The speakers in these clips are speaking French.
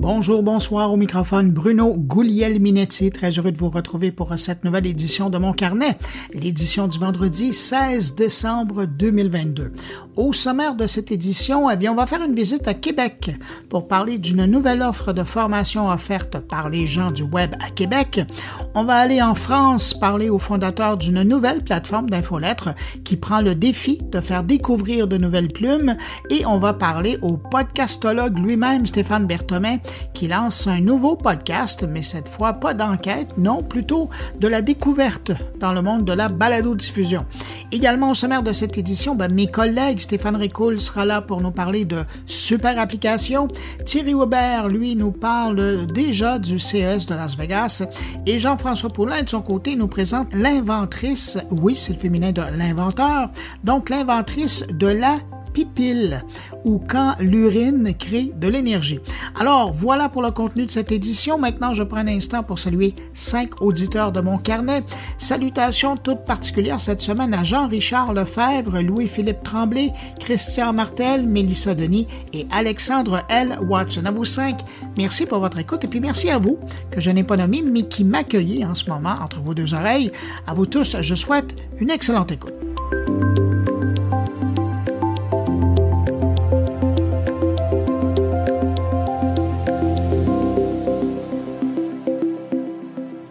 Bonjour, bonsoir, au microphone Bruno Guglielminetti, très heureux de vous retrouver pour cette nouvelle édition de Mon Carnet, l'édition du vendredi 16 décembre 2022. Au sommaire de cette édition, on va faire une visite à Québec pour parler d'une nouvelle offre de formation offerte par les gens du web à Québec. On va aller en France parler au fondateur d'une nouvelle plateforme d'infolettres qui prend le défi de faire découvrir de nouvelles plumes et on va parler au podcastologue lui-même, Stéphane Berthomet, qui lance un nouveau podcast, mais cette fois pas d'enquête, non, plutôt de la découverte dans le monde de la balado-diffusion. Également au sommaire de cette édition, mes collègues Stéphane Ricoul sera là pour nous parler de super applications. Thierry Weber, lui, nous parle déjà du CES de Las Vegas. Et Jean-François Poulain, de son côté, nous présente l'inventrice, oui, c'est le féminin de l'inventeur, donc l'inventrice de la pipille, ou quand l'urine crée de l'énergie. Alors, voilà pour le contenu de cette édition. Maintenant, je prends un instant pour saluer 5 auditeurs de mon carnet. Salutations toutes particulières cette semaine à Jean-Richard Lefebvre, Louis-Philippe Tremblay, Christian Martel, Mélissa Denis et Alexandre L. Watson. À vous 5, merci pour votre écoute et puis merci à vous, que je n'ai pas nommé, mais qui m'accueillez en ce moment entre vos deux oreilles. À vous tous, je souhaite une excellente écoute.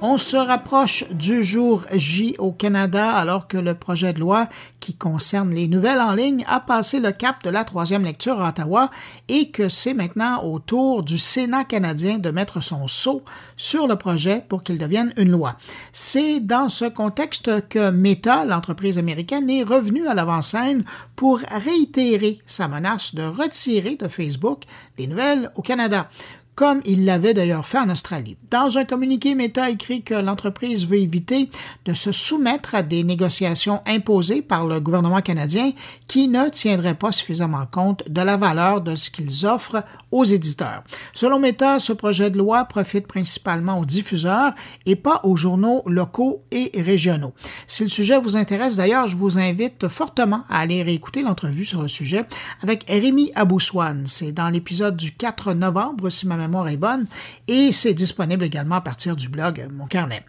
On se rapproche du jour J au Canada alors que le projet de loi qui concerne les nouvelles en ligne a passé le cap de la troisième lecture à Ottawa et que c'est maintenant au tour du Sénat canadien de mettre son sceau sur le projet pour qu'il devienne une loi. C'est dans ce contexte que Meta, l'entreprise américaine, est revenue à l'avant-scène pour réitérer sa menace de retirer de Facebook les nouvelles au Canada, comme il l'avait d'ailleurs fait en Australie. Dans un communiqué, Meta écrit que l'entreprise veut éviter de se soumettre à des négociations imposées par le gouvernement canadien qui ne tiendraient pas suffisamment compte de la valeur de ce qu'ils offrent aux éditeurs. Selon Meta, ce projet de loi profite principalement aux diffuseurs et pas aux journaux locaux et régionaux. Si le sujet vous intéresse d'ailleurs, je vous invite fortement à aller réécouter l'entrevue sur le sujet avec Rémi Aboussoane. C'est dans l'épisode du 4 novembre, si ma mémoire est bonne, et c'est disponible également à partir du blog Mon Carnet.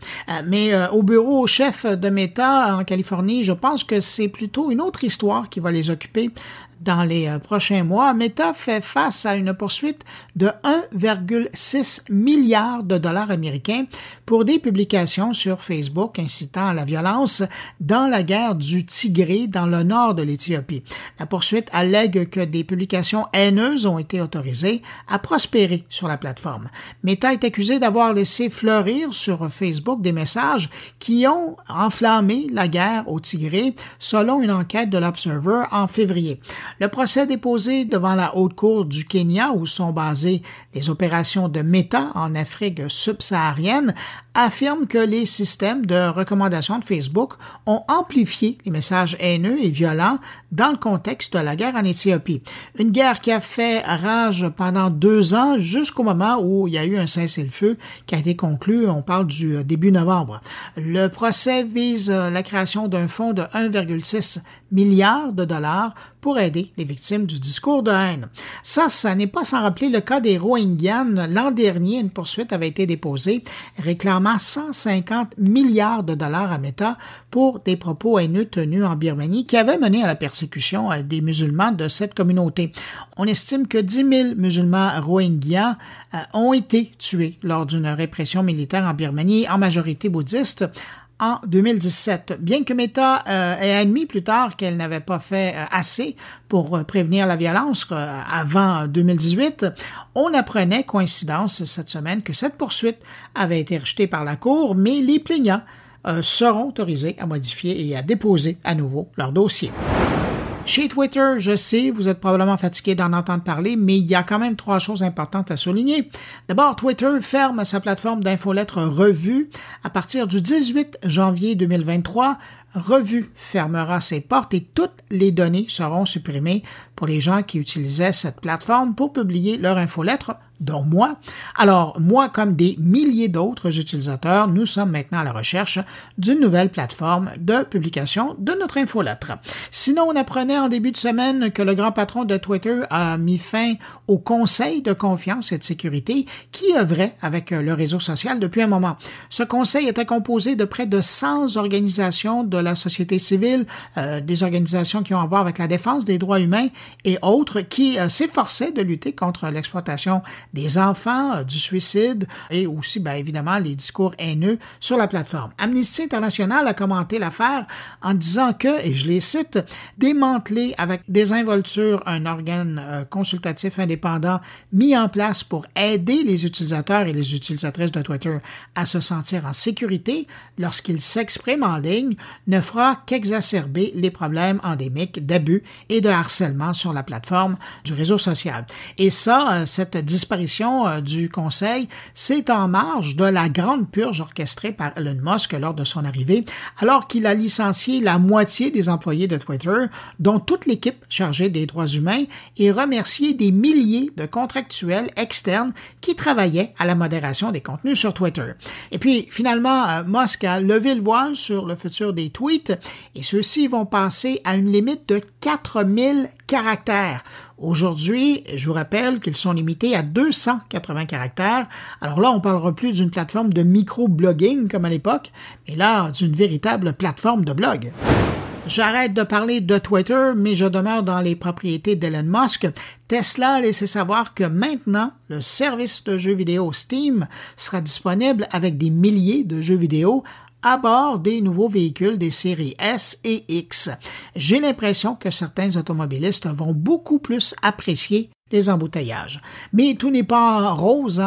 Mais au bureau chef de Meta en Californie, je pense que c'est plutôt une autre histoire qui va les occuper dans les prochains mois. Meta fait face à une poursuite de 1,6 milliard de dollars américains pour des publications sur Facebook incitant à la violence dans la guerre du Tigré dans le nord de l'Éthiopie. La poursuite allègue que des publications haineuses ont été autorisées à prospérer sur la plateforme. Meta est accusé d'avoir laissé fleurir sur Facebook des messages qui ont enflammé la guerre au Tigré, selon une enquête de l'Observer en février. Le procès déposé devant la Haute Cour du Kenya, où sont basées les opérations de Meta en Afrique subsaharienne, affirme que les systèmes de recommandation de Facebook ont amplifié les messages haineux et violents dans le contexte de la guerre en Éthiopie. Une guerre qui a fait rage pendant 2 ans jusqu'au moment où il y a eu un cessez-le-feu qui a été conclu, on parle du début novembre. Le procès vise la création d'un fonds de 1,6 milliard de dollars pour aider les victimes du discours de haine. Ça n'est pas sans rappeler le cas des Rohingyans. L'an dernier, une poursuite avait été déposée réclamant 150 milliards de dollars à Meta pour des propos haineux tenus en Birmanie qui avaient mené à la persécution des musulmans de cette communauté. On estime que 10 000 musulmans Rohingyas ont été tués lors d'une répression militaire en Birmanie, en majorité bouddhiste, en 2017. Bien que Meta ait admis plus tard qu'elle n'avait pas fait assez pour prévenir la violence avant 2018, on apprenait, coïncidence cette semaine, que cette poursuite avait été rejetée par la Cour, mais les plaignants seront autorisés à modifier et à déposer à nouveau leur dossier. Chez Twitter, je sais, vous êtes probablement fatigué d'en entendre parler, mais il y a quand même 3 choses importantes à souligner. D'abord, Twitter ferme sa plateforme d'infolettres Revue à partir du 18 janvier 2023. Revue fermera ses portes et toutes les données seront supprimées pour les gens qui utilisaient cette plateforme pour publier leur infolettre dont moi. Alors, moi, comme des milliers d'autres utilisateurs, nous sommes maintenant à la recherche d'une nouvelle plateforme de publication de notre infolettre. Sinon, on apprenait en début de semaine que le grand patron de Twitter a mis fin au Conseil de confiance et de sécurité qui œuvrait avec le réseau social depuis un moment. Ce conseil était composé de près de 100 organisations de la société civile, des organisations qui ont à voir avec la défense des droits humains et autres qui s'efforçaient de lutter contre l'exploitation des enfants, du suicide et aussi, évidemment, les discours haineux sur la plateforme. Amnesty International a commenté l'affaire en disant que, et je les cite, « démanteler avec désinvolture un organe consultatif indépendant mis en place pour aider les utilisateurs et les utilisatrices de Twitter à se sentir en sécurité lorsqu'ils s'expriment en ligne ne fera qu'exacerber les problèmes endémiques d'abus et de harcèlement sur la plateforme du réseau social. » Et ça, cette disparition du conseil, c'est en marge de la grande purge orchestrée par Elon Musk lors de son arrivée, alors qu'il a licencié la moitié des employés de Twitter, dont toute l'équipe chargée des droits humains, et remercié des milliers de contractuels externes qui travaillaient à la modération des contenus sur Twitter. Et puis, finalement, Musk a levé le voile sur le futur des tweets, et ceux-ci vont passer à une limite de 4000 caractères. Aujourd'hui, je vous rappelle qu'ils sont limités à 280 caractères. Alors là, on ne parlera plus d'une plateforme de micro-blogging comme à l'époque, mais là, d'une véritable plateforme de blog. J'arrête de parler de Twitter, mais je demeure dans les propriétés d'Elon Musk. Tesla a laissé savoir que maintenant, le service de jeux vidéo Steam sera disponible avec des milliers de jeux vidéo à bord des nouveaux véhicules des séries S et X. J'ai l'impression que certains automobilistes vont beaucoup plus apprécier les embouteillages. Mais tout n'est pas rose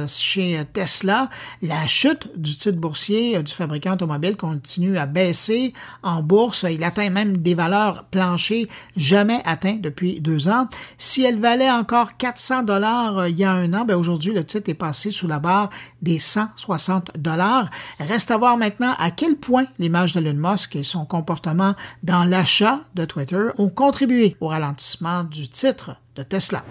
chez Tesla. La chute du titre boursier du fabricant automobile continue à baisser en bourse. Il atteint même des valeurs planchers jamais atteintes depuis 2 ans. Si elle valait encore 400 $ il y a 1 an, aujourd'hui, le titre est passé sous la barre des 160 $. Reste à voir maintenant à quel point l'image d'Elon Musk et son comportement dans l'achat de Twitter ont contribué au ralentissement du titre de Tesla.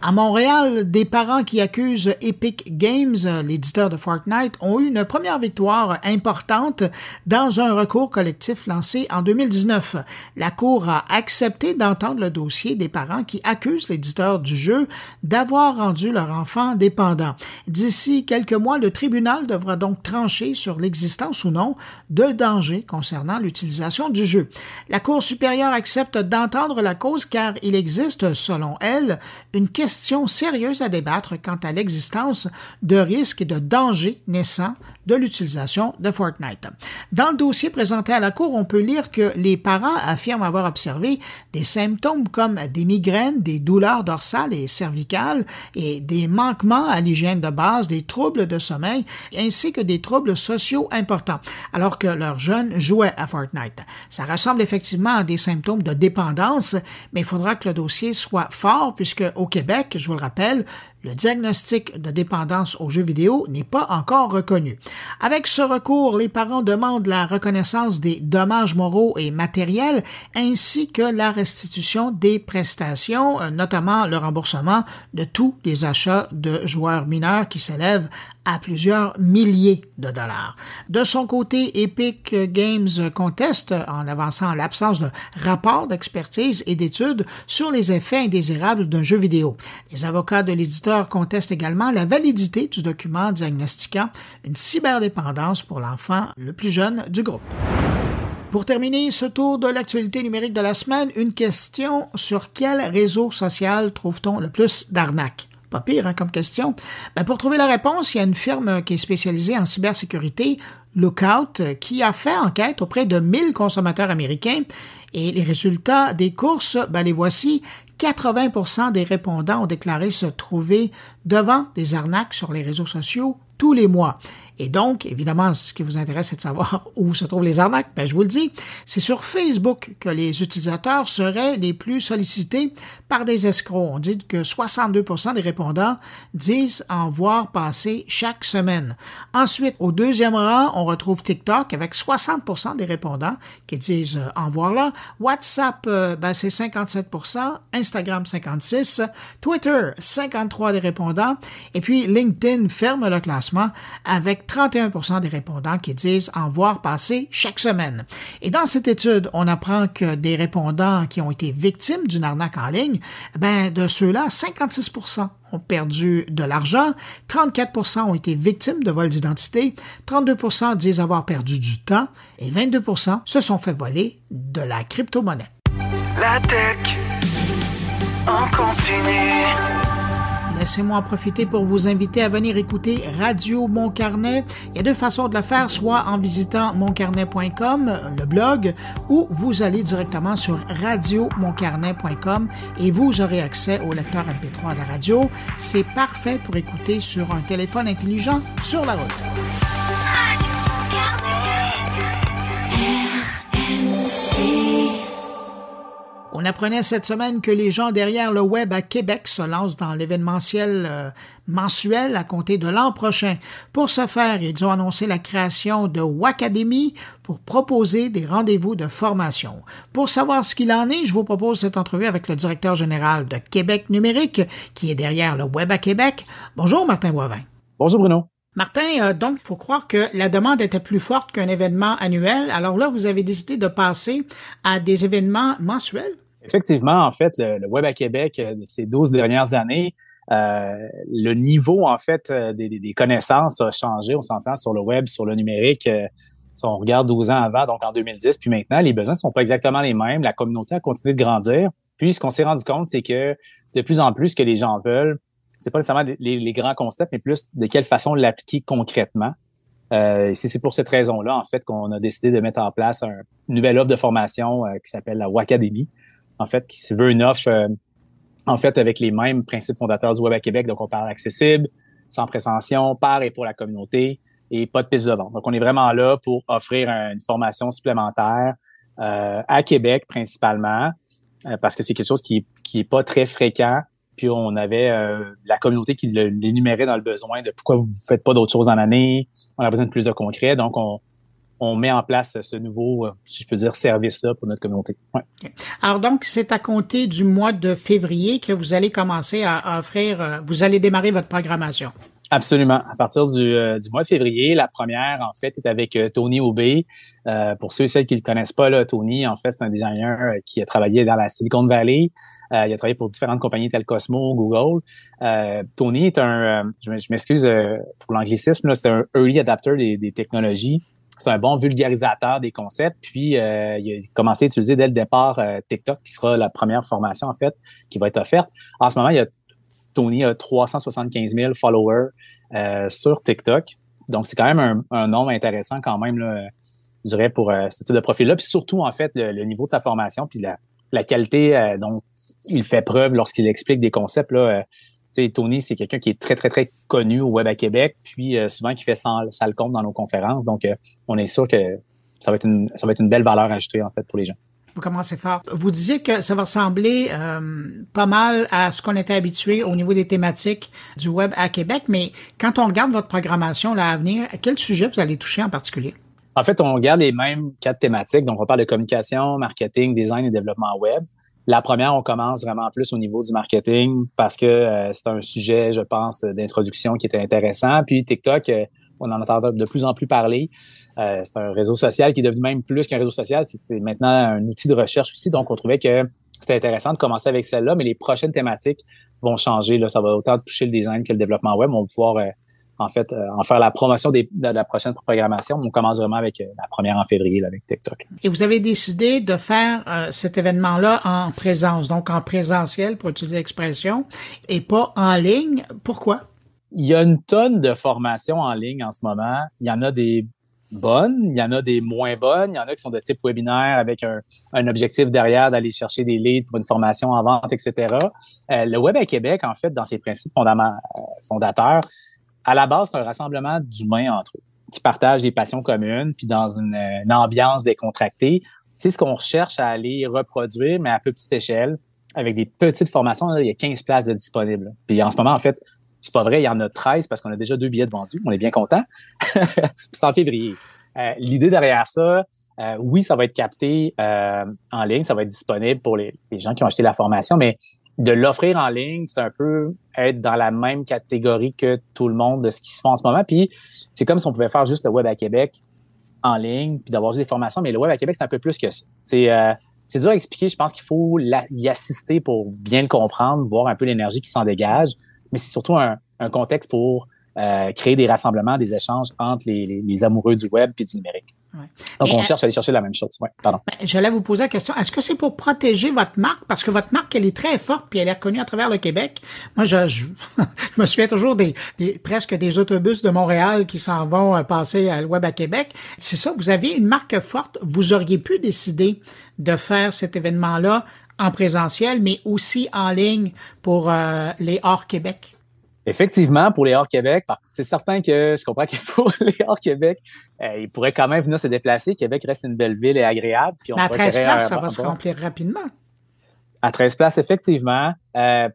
À Montréal, des parents qui accusent Epic Games, l'éditeur de Fortnite, ont eu une première victoire importante dans un recours collectif lancé en 2019. La Cour a accepté d'entendre le dossier des parents qui accusent l'éditeur du jeu d'avoir rendu leur enfant dépendant. D'ici quelques mois, le tribunal devra donc trancher sur l'existence ou non de dangers concernant l'utilisation du jeu. La Cour supérieure accepte d'entendre la cause car il existe, selon elle, une question sérieuse à débattre quant à l'existence de risques et de dangers naissants de l'utilisation de Fortnite. Dans le dossier présenté à la Cour, on peut lire que les parents affirment avoir observé des symptômes comme des migraines, des douleurs dorsales et cervicales et des manquements à l'hygiène de base, des troubles de sommeil ainsi que des troubles sociaux importants, alors que leurs jeunes jouaient à Fortnite. Ça ressemble effectivement à des symptômes de dépendance, mais il faudra que le dossier soit fort puisque au Québec, je vous le rappelle, le diagnostic de dépendance aux jeux vidéo n'est pas encore reconnu. Avec ce recours, les parents demandent la reconnaissance des dommages moraux et matériels ainsi que la restitution des prestations, notamment le remboursement de tous les achats de joueurs mineurs qui s'élèvent à plusieurs milliers de dollars. De son côté, Epic Games conteste en avançant l'absence de rapport d'expertise et d'études sur les effets indésirables d'un jeu vidéo. Les avocats de l'éditeur contestent également la validité du document diagnostiquant une cyberdépendance pour l'enfant le plus jeune du groupe. Pour terminer ce tour de l'actualité numérique de la semaine, une question: sur quel réseau social trouve-t-on le plus d'arnaques? Pas pire comme question. Pour trouver la réponse, il y a une firme qui est spécialisée en cybersécurité, Lookout, qui a fait enquête auprès de 1000 consommateurs américains et les résultats des courses, les voici. 80% des répondants ont déclaré se trouver devant des arnaques sur les réseaux sociaux tous les mois. Et donc, évidemment, ce qui vous intéresse, c'est de savoir où se trouvent les arnaques. Ben, je vous le dis, c'est sur Facebook que les utilisateurs seraient les plus sollicités par des escrocs. On dit que 62% des répondants disent en voir passer chaque semaine. Ensuite, au deuxième rang, on retrouve TikTok avec 60% des répondants qui disent en voir là. WhatsApp, c'est 57%, Instagram 56%, Twitter 53% des répondants, et puis LinkedIn ferme le classement avec 31% des répondants qui disent en voir passer chaque semaine. Et dans cette étude, on apprend que des répondants qui ont été victimes d'une arnaque en ligne, de ceux-là, 56% ont perdu de l'argent, 34% ont été victimes de vol d'identité, 32% disent avoir perdu du temps et 22% se sont fait voler de la crypto-monnaie. La tech en continu. Laissez-moi en profiter pour vous inviter à venir écouter Radio Mon Carnet. Il y a deux façons de le faire, soit en visitant moncarnet.com, le blog, ou vous allez directement sur radiomoncarnet.com et vous aurez accès au lecteur MP3 de la radio. C'est parfait pour écouter sur un téléphone intelligent sur la route. On apprenait cette semaine que les gens derrière le web à Québec se lancent dans l'événementiel mensuel à compter de l'an prochain. Pour ce faire, ils ont annoncé la création de Wacademy pour proposer des rendez-vous de formation. Pour savoir ce qu'il en est, je vous propose cette entrevue avec le directeur général de Québec Numérique, qui est derrière le web à Québec. Bonjour Martin Boivin. Bonjour Bruno. Martin, donc, il faut croire que la demande était plus forte qu'un événement annuel. Alors là, vous avez décidé de passer à des événements mensuels? Effectivement, en fait, le Web à Québec, ces 12 dernières années, le niveau, en fait, des connaissances a changé. On s'entend sur le web, sur le numérique. Si on regarde 12 ans avant, donc en 2010, puis maintenant, les besoins ne sont pas exactement les mêmes. La communauté a continué de grandir. Puis, ce qu'on s'est rendu compte, c'est que de plus en plus, ce que les gens veulent, c'est pas nécessairement les grands concepts, mais plus de quelle façon l'appliquer concrètement. C'est pour cette raison-là, en fait, qu'on a décidé de mettre en place une nouvelle offre de formation qui s'appelle la Wacademy, en fait, qui se veut une offre, en fait, avec les mêmes principes fondateurs du Web à Québec. Donc, on parle accessible, sans prétention, par et pour la communauté et pas de piste de vente. Donc, on est vraiment là pour offrir une formation supplémentaire à Québec principalement, parce que c'est quelque chose qui est pas très fréquent. Puis, on avait la communauté qui l'énumérait dans le besoin de pourquoi vous faites pas d'autres choses en année. On a besoin de plus de concret. Donc, on met en place ce nouveau, si je peux dire, service-là pour notre communauté. Ouais. Okay. Alors donc, c'est à compter du mois de février que vous allez commencer à offrir, vous allez démarrer votre programmation. Absolument. À partir du mois de février, la première, en fait, est avec Tony Aubé. Pour ceux et celles qui le connaissent pas, là, Tony, en fait, c'est un designer qui a travaillé dans la Silicon Valley. Il a travaillé pour différentes compagnies telles Cosmo, Google. Tony est je m'excuse pour l'anglicisme, là, c'est un early adapter des technologies. C'est un bon vulgarisateur des concepts. Puis, il a commencé à utiliser dès le départ TikTok, qui sera la première formation, en fait, qui va être offerte. En ce moment, Tony a 375 000 followers sur TikTok. Donc, c'est quand même un nombre intéressant quand même, là, je dirais, pour ce type de profil-là. Puis surtout, en fait, le niveau de sa formation puis la qualité dont il fait preuve lorsqu'il explique des concepts, là. Tony, c'est quelqu'un qui est très, très, très connu au Web à Québec, puis souvent qui fait ça le compte dans nos conférences. Donc, on est sûr que ça va être une belle valeur ajoutée, en fait, pour les gens. Vous commencez fort. Vous disiez que ça va ressembler pas mal à ce qu'on était habitué au niveau des thématiques du Web à Québec, mais quand on regarde votre programmation là, à venir, quel sujet vous allez toucher en particulier? En fait, on regarde les mêmes 4 thématiques. Donc, on parle de communication, marketing, design et développement web. La première, on commence vraiment plus au niveau du marketing parce que c'est un sujet, je pense, d'introduction qui était intéressant. Puis TikTok, on en entend de plus en plus parler. C'est un réseau social qui est devenu même plus qu'un réseau social. C'est maintenant un outil de recherche aussi. Donc, on trouvait que c'était intéressant de commencer avec celle-là, mais les prochaines thématiques vont changer. Là, ça va autant toucher le design que le développement web. On va pouvoir en faire la promotion de la prochaine programmation. On commence vraiment avec la première en février là, avec TikTok. Et vous avez décidé de faire cet événement-là en présence, donc en présentiel, pour utiliser l'expression, et pas en ligne. Pourquoi? Il y a une tonne de formations en ligne en ce moment. Il y en a des bonnes, il y en a des moins bonnes, il y en a qui sont de type webinaire avec un objectif derrière d'aller chercher des leads pour une formation en vente, etc. Le Web à Québec, en fait, dans ses principes fondateurs, à la base, c'est un rassemblement d'humains entre eux. qui partagent des passions communes, puis dans une ambiance décontractée. C'est ce qu'on recherche à aller reproduire, mais à plus petite échelle, avec des petites formations. Là, il y a 15 places de disponibles. Là. Puis en ce moment, en fait, c'est pas vrai, il y en a 13 parce qu'on a déjà 2 billets de vendus. On est bien content. C'est en février. L'idée derrière ça, oui, ça va être capté en ligne, ça va être disponible pour les gens qui ont acheté la formation, mais de l'offrir en ligne, c'est un peu être dans la même catégorie que tout le monde de ce qui se fait en ce moment. Puis c'est comme si on pouvait faire juste le Web à Québec en ligne, puis d'avoir juste des formations, mais le Web à Québec, c'est un peu plus que ça. C'est dur à expliquer, je pense qu'il faut y assister pour bien le comprendre, voir un peu l'énergie qui s'en dégage, mais c'est surtout un contexte pour créer des rassemblements, des échanges entre les amoureux du web puis du numérique. Ouais. Donc, on cherche à aller chercher la même chose. Ouais, pardon. J'allais vous poser la question, est-ce que c'est pour protéger votre marque? Parce que votre marque, elle est très forte puis elle est reconnue à travers le Québec. Moi, je me souviens toujours presque des autobus de Montréal qui s'en vont passer à Web à Québec. C'est ça, vous avez une marque forte. Vous auriez pu décider de faire cet événement-là en présentiel, mais aussi en ligne pour les hors-Québec. Effectivement, pour les hors-Québec, c'est certain que je comprends que pour les hors-Québec, ils pourraient quand même venir se déplacer. Québec reste une belle ville et agréable. Puis à 13 places, ça va se remplir rapidement. À 13 places, effectivement,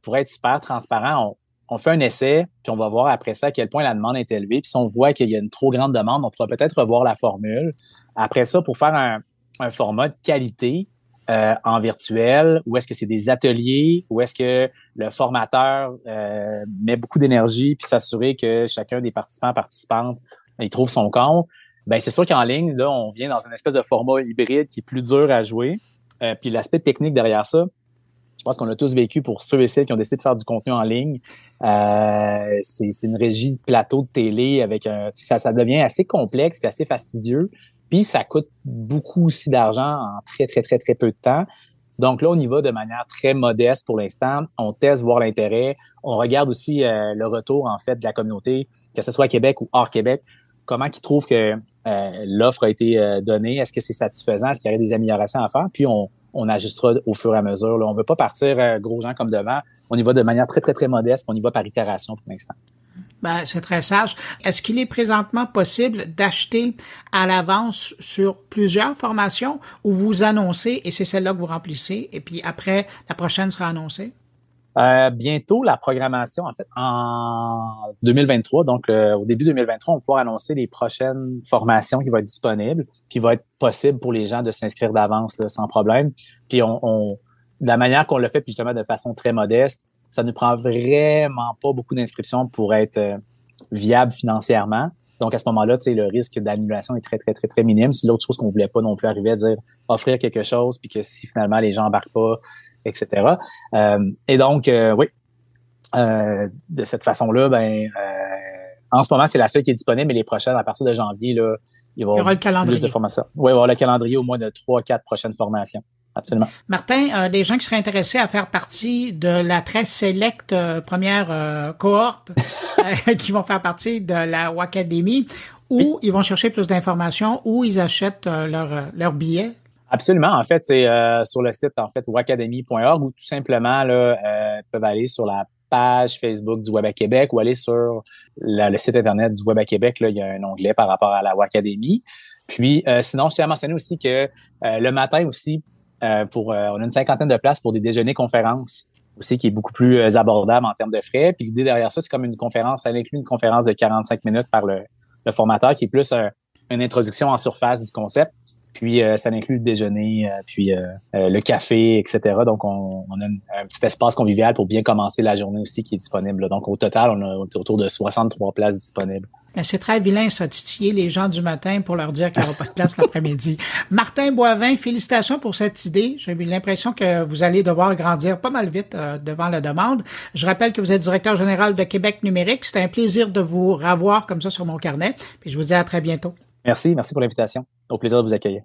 pour être super transparent, on fait un essai, puis on va voir après ça à quel point la demande est élevée. Puis si on voit qu'il y a une trop grande demande, on pourra peut-être revoir la formule. Après ça, pour faire un format de qualité, en virtuel, ou est-ce que c'est des ateliers, ou est-ce que le formateur met beaucoup d'énergie puis s'assurer que chacun des participantes, il trouve son compte. Ben c'est sûr qu'en ligne, là, on vient dans une espèce de format hybride qui est plus dur à jouer. Puis l'aspect technique derrière ça, je pense qu'on a tous vécu pour ceux et celles qui ont décidé de faire du contenu en ligne. C'est une régie de plateau de télé avec ça devient assez complexe et assez fastidieux. Puis, ça coûte beaucoup aussi d'argent en très, très, très, très peu de temps. Donc là, on y va de manière très modeste pour l'instant. On teste, voir l'intérêt. On regarde aussi le retour, en fait, de la communauté, que ce soit à Québec ou hors Québec. Comment ils trouvent que l'offre a été donnée? Est-ce que c'est satisfaisant? Est-ce qu'il y aurait des améliorations à faire? Puis, on ajustera au fur et à mesure. Là. On ne veut pas partir gros gens comme devant. On y va de manière très, très, très modeste. On y va par itération pour l'instant. Ben, c'est très sage. Est-ce qu'il est présentement possible d'acheter à l'avance sur plusieurs formations ou vous annoncez et c'est celle-là que vous remplissez et puis après, la prochaine sera annoncée? Bientôt, la programmation, en fait, en 2023, donc au début 2023, on va pouvoir annoncer les prochaines formations qui vont être disponibles, qui vont être possible pour les gens de s'inscrire d'avance là, sans problème. Puis de la manière qu'on le fait, puis justement de façon très modeste, ça ne prend vraiment pas beaucoup d'inscriptions pour être viable financièrement. Donc, à ce moment-là, le risque d'annulation est très, très, très, très minime. C'est l'autre chose qu'on voulait pas non plus arriver à dire offrir quelque chose, puis que si finalement les gens embarquent pas, etc. Et donc, oui, de cette façon-là, en ce moment, c'est la seule qui est disponible, mais les prochaines, à partir de janvier, là, il va y avoir le calendrier. Plus de formations. Oui, il va y avoir le calendrier au moins de 3-4 prochaines formations. Absolument. Martin, des gens qui seraient intéressés à faire partie de la très sélecte première cohorte qui vont faire partie de la Wacademy, où oui. Ils vont chercher plus d'informations, où ils achètent leur billet? Absolument. En fait, c'est sur le site wacademy.org ou tout simplement là, peuvent aller sur la page Facebook du Web à Québec ou aller sur le site Internet du Web à Québec. Là, il y a un onglet par rapport à la Wacademy. Puis, sinon, je tiens à mentionner aussi que le matin aussi, on a une 50aine de places pour des déjeuners-conférences aussi qui est beaucoup plus abordable en termes de frais. Puis l'idée derrière ça, c'est comme une conférence, ça inclut une conférence de 45 minutes par le formateur qui est plus une introduction en surface du concept. Puis ça inclut le déjeuner, puis le café, etc. Donc, on a un petit espace convivial pour bien commencer la journée aussi qui est disponible. Donc, au total, on a autour de 63 places disponibles. C'est très vilain, ça, titiller les gens du matin pour leur dire qu'il n'y aura pas de place l'après-midi. Martin Boivin, félicitations pour cette idée. J'ai eu l'impression que vous allez devoir grandir pas mal vite devant la demande. Je rappelle que vous êtes directeur général de Québec Numérique. C'était un plaisir de vous revoir comme ça sur mon carnet. Puis je vous dis à très bientôt. Merci pour l'invitation. Au plaisir de vous accueillir.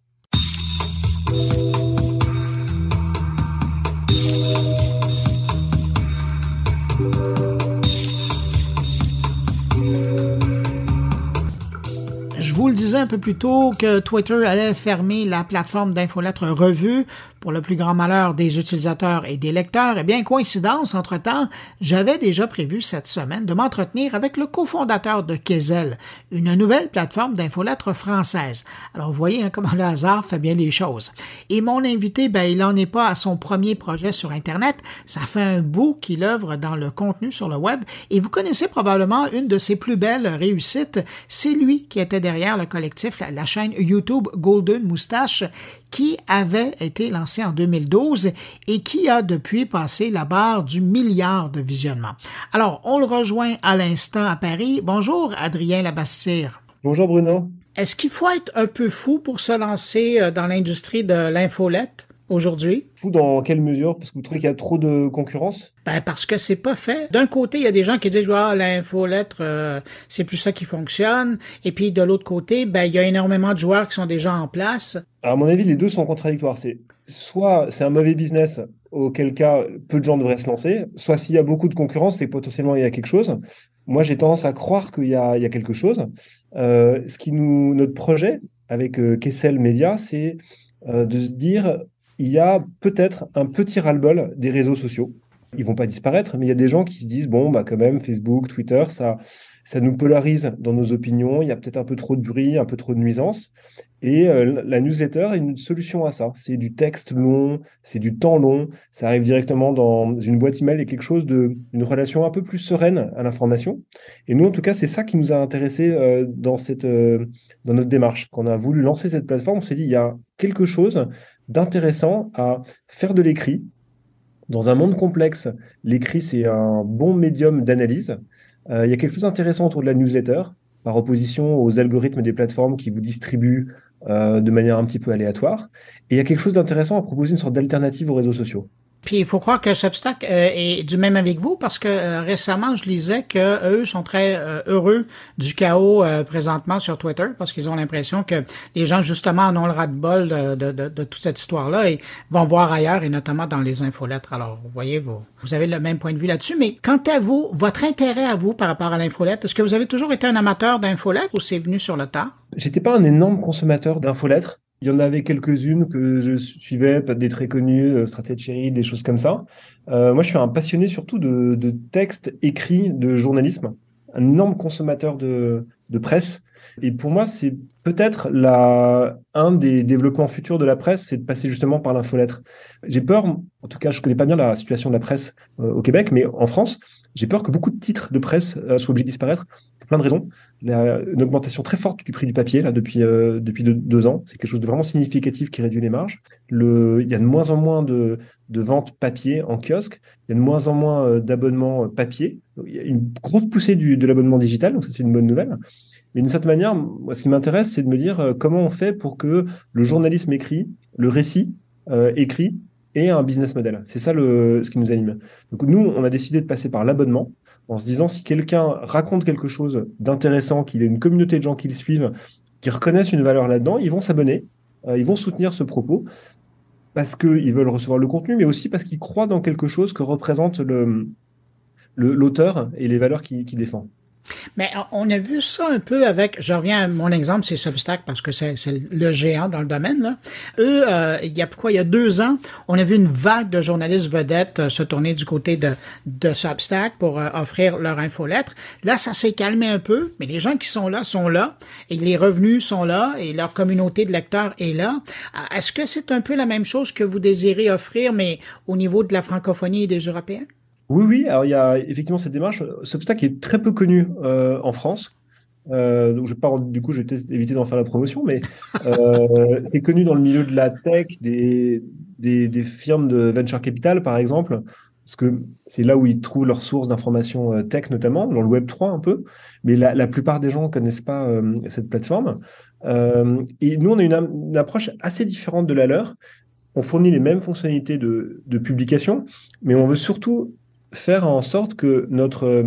Je vous le disais un peu plus tôt que Twitter allait fermer la plateforme d'infolettre Revue Pour le plus grand malheur des utilisateurs et des lecteurs, eh bien, coïncidence, entre-temps, j'avais déjà prévu cette semaine de m'entretenir avec le cofondateur de Quezel, une nouvelle plateforme d'infolettres française. Alors, vous voyez comment le hasard fait bien les choses. Et mon invité, il n'en est pas à son premier projet sur Internet. Ça fait un bout qu'il œuvre dans le contenu sur le web et vous connaissez probablement une de ses plus belles réussites. C'est lui qui était derrière le collectif, la chaîne YouTube Golden Moustache, qui avait été lancée en 2012 et qui a depuis passé la barre du milliard de visionnements. Alors, on le rejoint à l'instant à Paris. Bonjour, Adrien Labastire. Bonjour Bruno. Est-ce qu'il faut être un peu fou pour se lancer dans l'industrie de l'infolette aujourd'hui? Fou dans quelle mesure? Parce que vous trouvez qu'il y a trop de concurrence? Parce que c'est pas fait. D'un côté, il y a des gens qui disent l'infolettre, c'est plus ça qui fonctionne. Et puis de l'autre côté, il y a énormément de joueurs qui sont déjà en place. Alors, à mon avis, les deux sont contradictoires. C'est soit c'est un mauvais business, auquel cas peu de gens devraient se lancer, soit s'il y a beaucoup de concurrence, c'est que potentiellement il y a quelque chose. Moi, j'ai tendance à croire qu'il y a quelque chose. Notre projet avec Quezel Media, c'est de se dire il y a peut-être un petit ras-le-bol des réseaux sociaux. Ils vont pas disparaître, mais il y a des gens qui se disent bon, quand même, Facebook, Twitter, ça nous polarise dans nos opinions. Il y a peut-être un peu trop de bruit, un peu trop de nuisances. Et la newsletter est une solution à ça. C'est du texte long, c'est du temps long. Ça arrive directement dans une boîte email et quelque chose une relation un peu plus sereine à l'information. Et nous, en tout cas, c'est ça qui nous a intéressés dans notre démarche. Quand on a voulu lancer cette plateforme, on s'est dit il y a quelque chose d'intéressant à faire de l'écrit. Dans un monde complexe, l'écrit, c'est un bon médium d'analyse. Il y a quelque chose d'intéressant autour de la newsletter, par opposition aux algorithmes des plateformes qui vous distribuent de manière un petit peu aléatoire. Et il y a quelque chose d'intéressant à proposer, une sorte d'alternative aux réseaux sociaux. Puis il faut croire que Substack est du même avec vous parce que récemment je lisais que eux sont très heureux du chaos présentement sur Twitter parce qu'ils ont l'impression que les gens justement en ont le ras-de-bol de toute cette histoire-là et vont voir ailleurs et notamment dans les infolettres. Alors vous voyez, vous avez le même point de vue là-dessus. Mais quant à vous, votre intérêt à vous par rapport à l'infolette, est-ce que vous avez toujours été un amateur d'infolettres ou c'est venu sur le tard? J'étais pas un énorme consommateur d'infolettres. Il y en avait quelques-unes que je suivais, peut-être des très connues, Stratechery, des choses comme ça. Moi, je suis un passionné surtout de textes écrits, de journalisme, un énorme consommateur de presse. Et pour moi, c'est peut-être un des développements futurs de la presse, c'est de passer justement par l'infolettre. J'ai peur, en tout cas, je connais pas bien la situation de la presse au Québec, mais en France, j'ai peur que beaucoup de titres de presse soient obligés de disparaître pour plein de raisons. Une augmentation très forte du prix du papier là depuis 2 ans, c'est quelque chose de vraiment significatif qui réduit les marges. Il y a de moins en moins de ventes papier en kiosque, il y a de moins en moins d'abonnements papier. Il y a une grosse poussée de l'abonnement digital, donc ça c'est une bonne nouvelle. Mais d'une certaine manière, moi, ce qui m'intéresse, c'est de me dire comment on fait pour que le journalisme écrit, le récit écrit, ait un business model. C'est ça ce qui nous anime. Donc nous, on a décidé de passer par l'abonnement, en se disant si quelqu'un raconte quelque chose d'intéressant, qu'il ait une communauté de gens qui le suivent, qui reconnaissent une valeur là-dedans, ils vont s'abonner, ils vont soutenir ce propos, parce qu'ils veulent recevoir le contenu, mais aussi parce qu'ils croient dans quelque chose que représente l'auteur et les valeurs qu'il défend. Mais on a vu ça un peu avec, je reviens à mon exemple, c'est Substack parce que c'est le géant dans le domaine, là. Eux, il y a 2 ans, on a vu une vague de journalistes vedettes se tourner du côté de Substack pour offrir leur infolettre. Là, ça s'est calmé un peu, mais les gens qui sont là, et les revenus sont là, et leur communauté de lecteurs est là. Est-ce que c'est un peu la même chose que vous désirez offrir, mais au niveau de la francophonie et des Européens? Oui. Alors, il y a effectivement cette démarche. Substack est très peu connu en France. Donc, je vais peut-être éviter d'en faire la promotion, mais c'est connu dans le milieu de la tech, des firmes de venture capital, par exemple, parce que c'est là où ils trouvent leurs sources d'informations tech, notamment, dans le Web3 un peu. Mais la plupart des gens ne connaissent pas cette plateforme. Et nous, on a une approche assez différente de la leur. On fournit les mêmes fonctionnalités de publication, mais on veut surtout faire en sorte que notre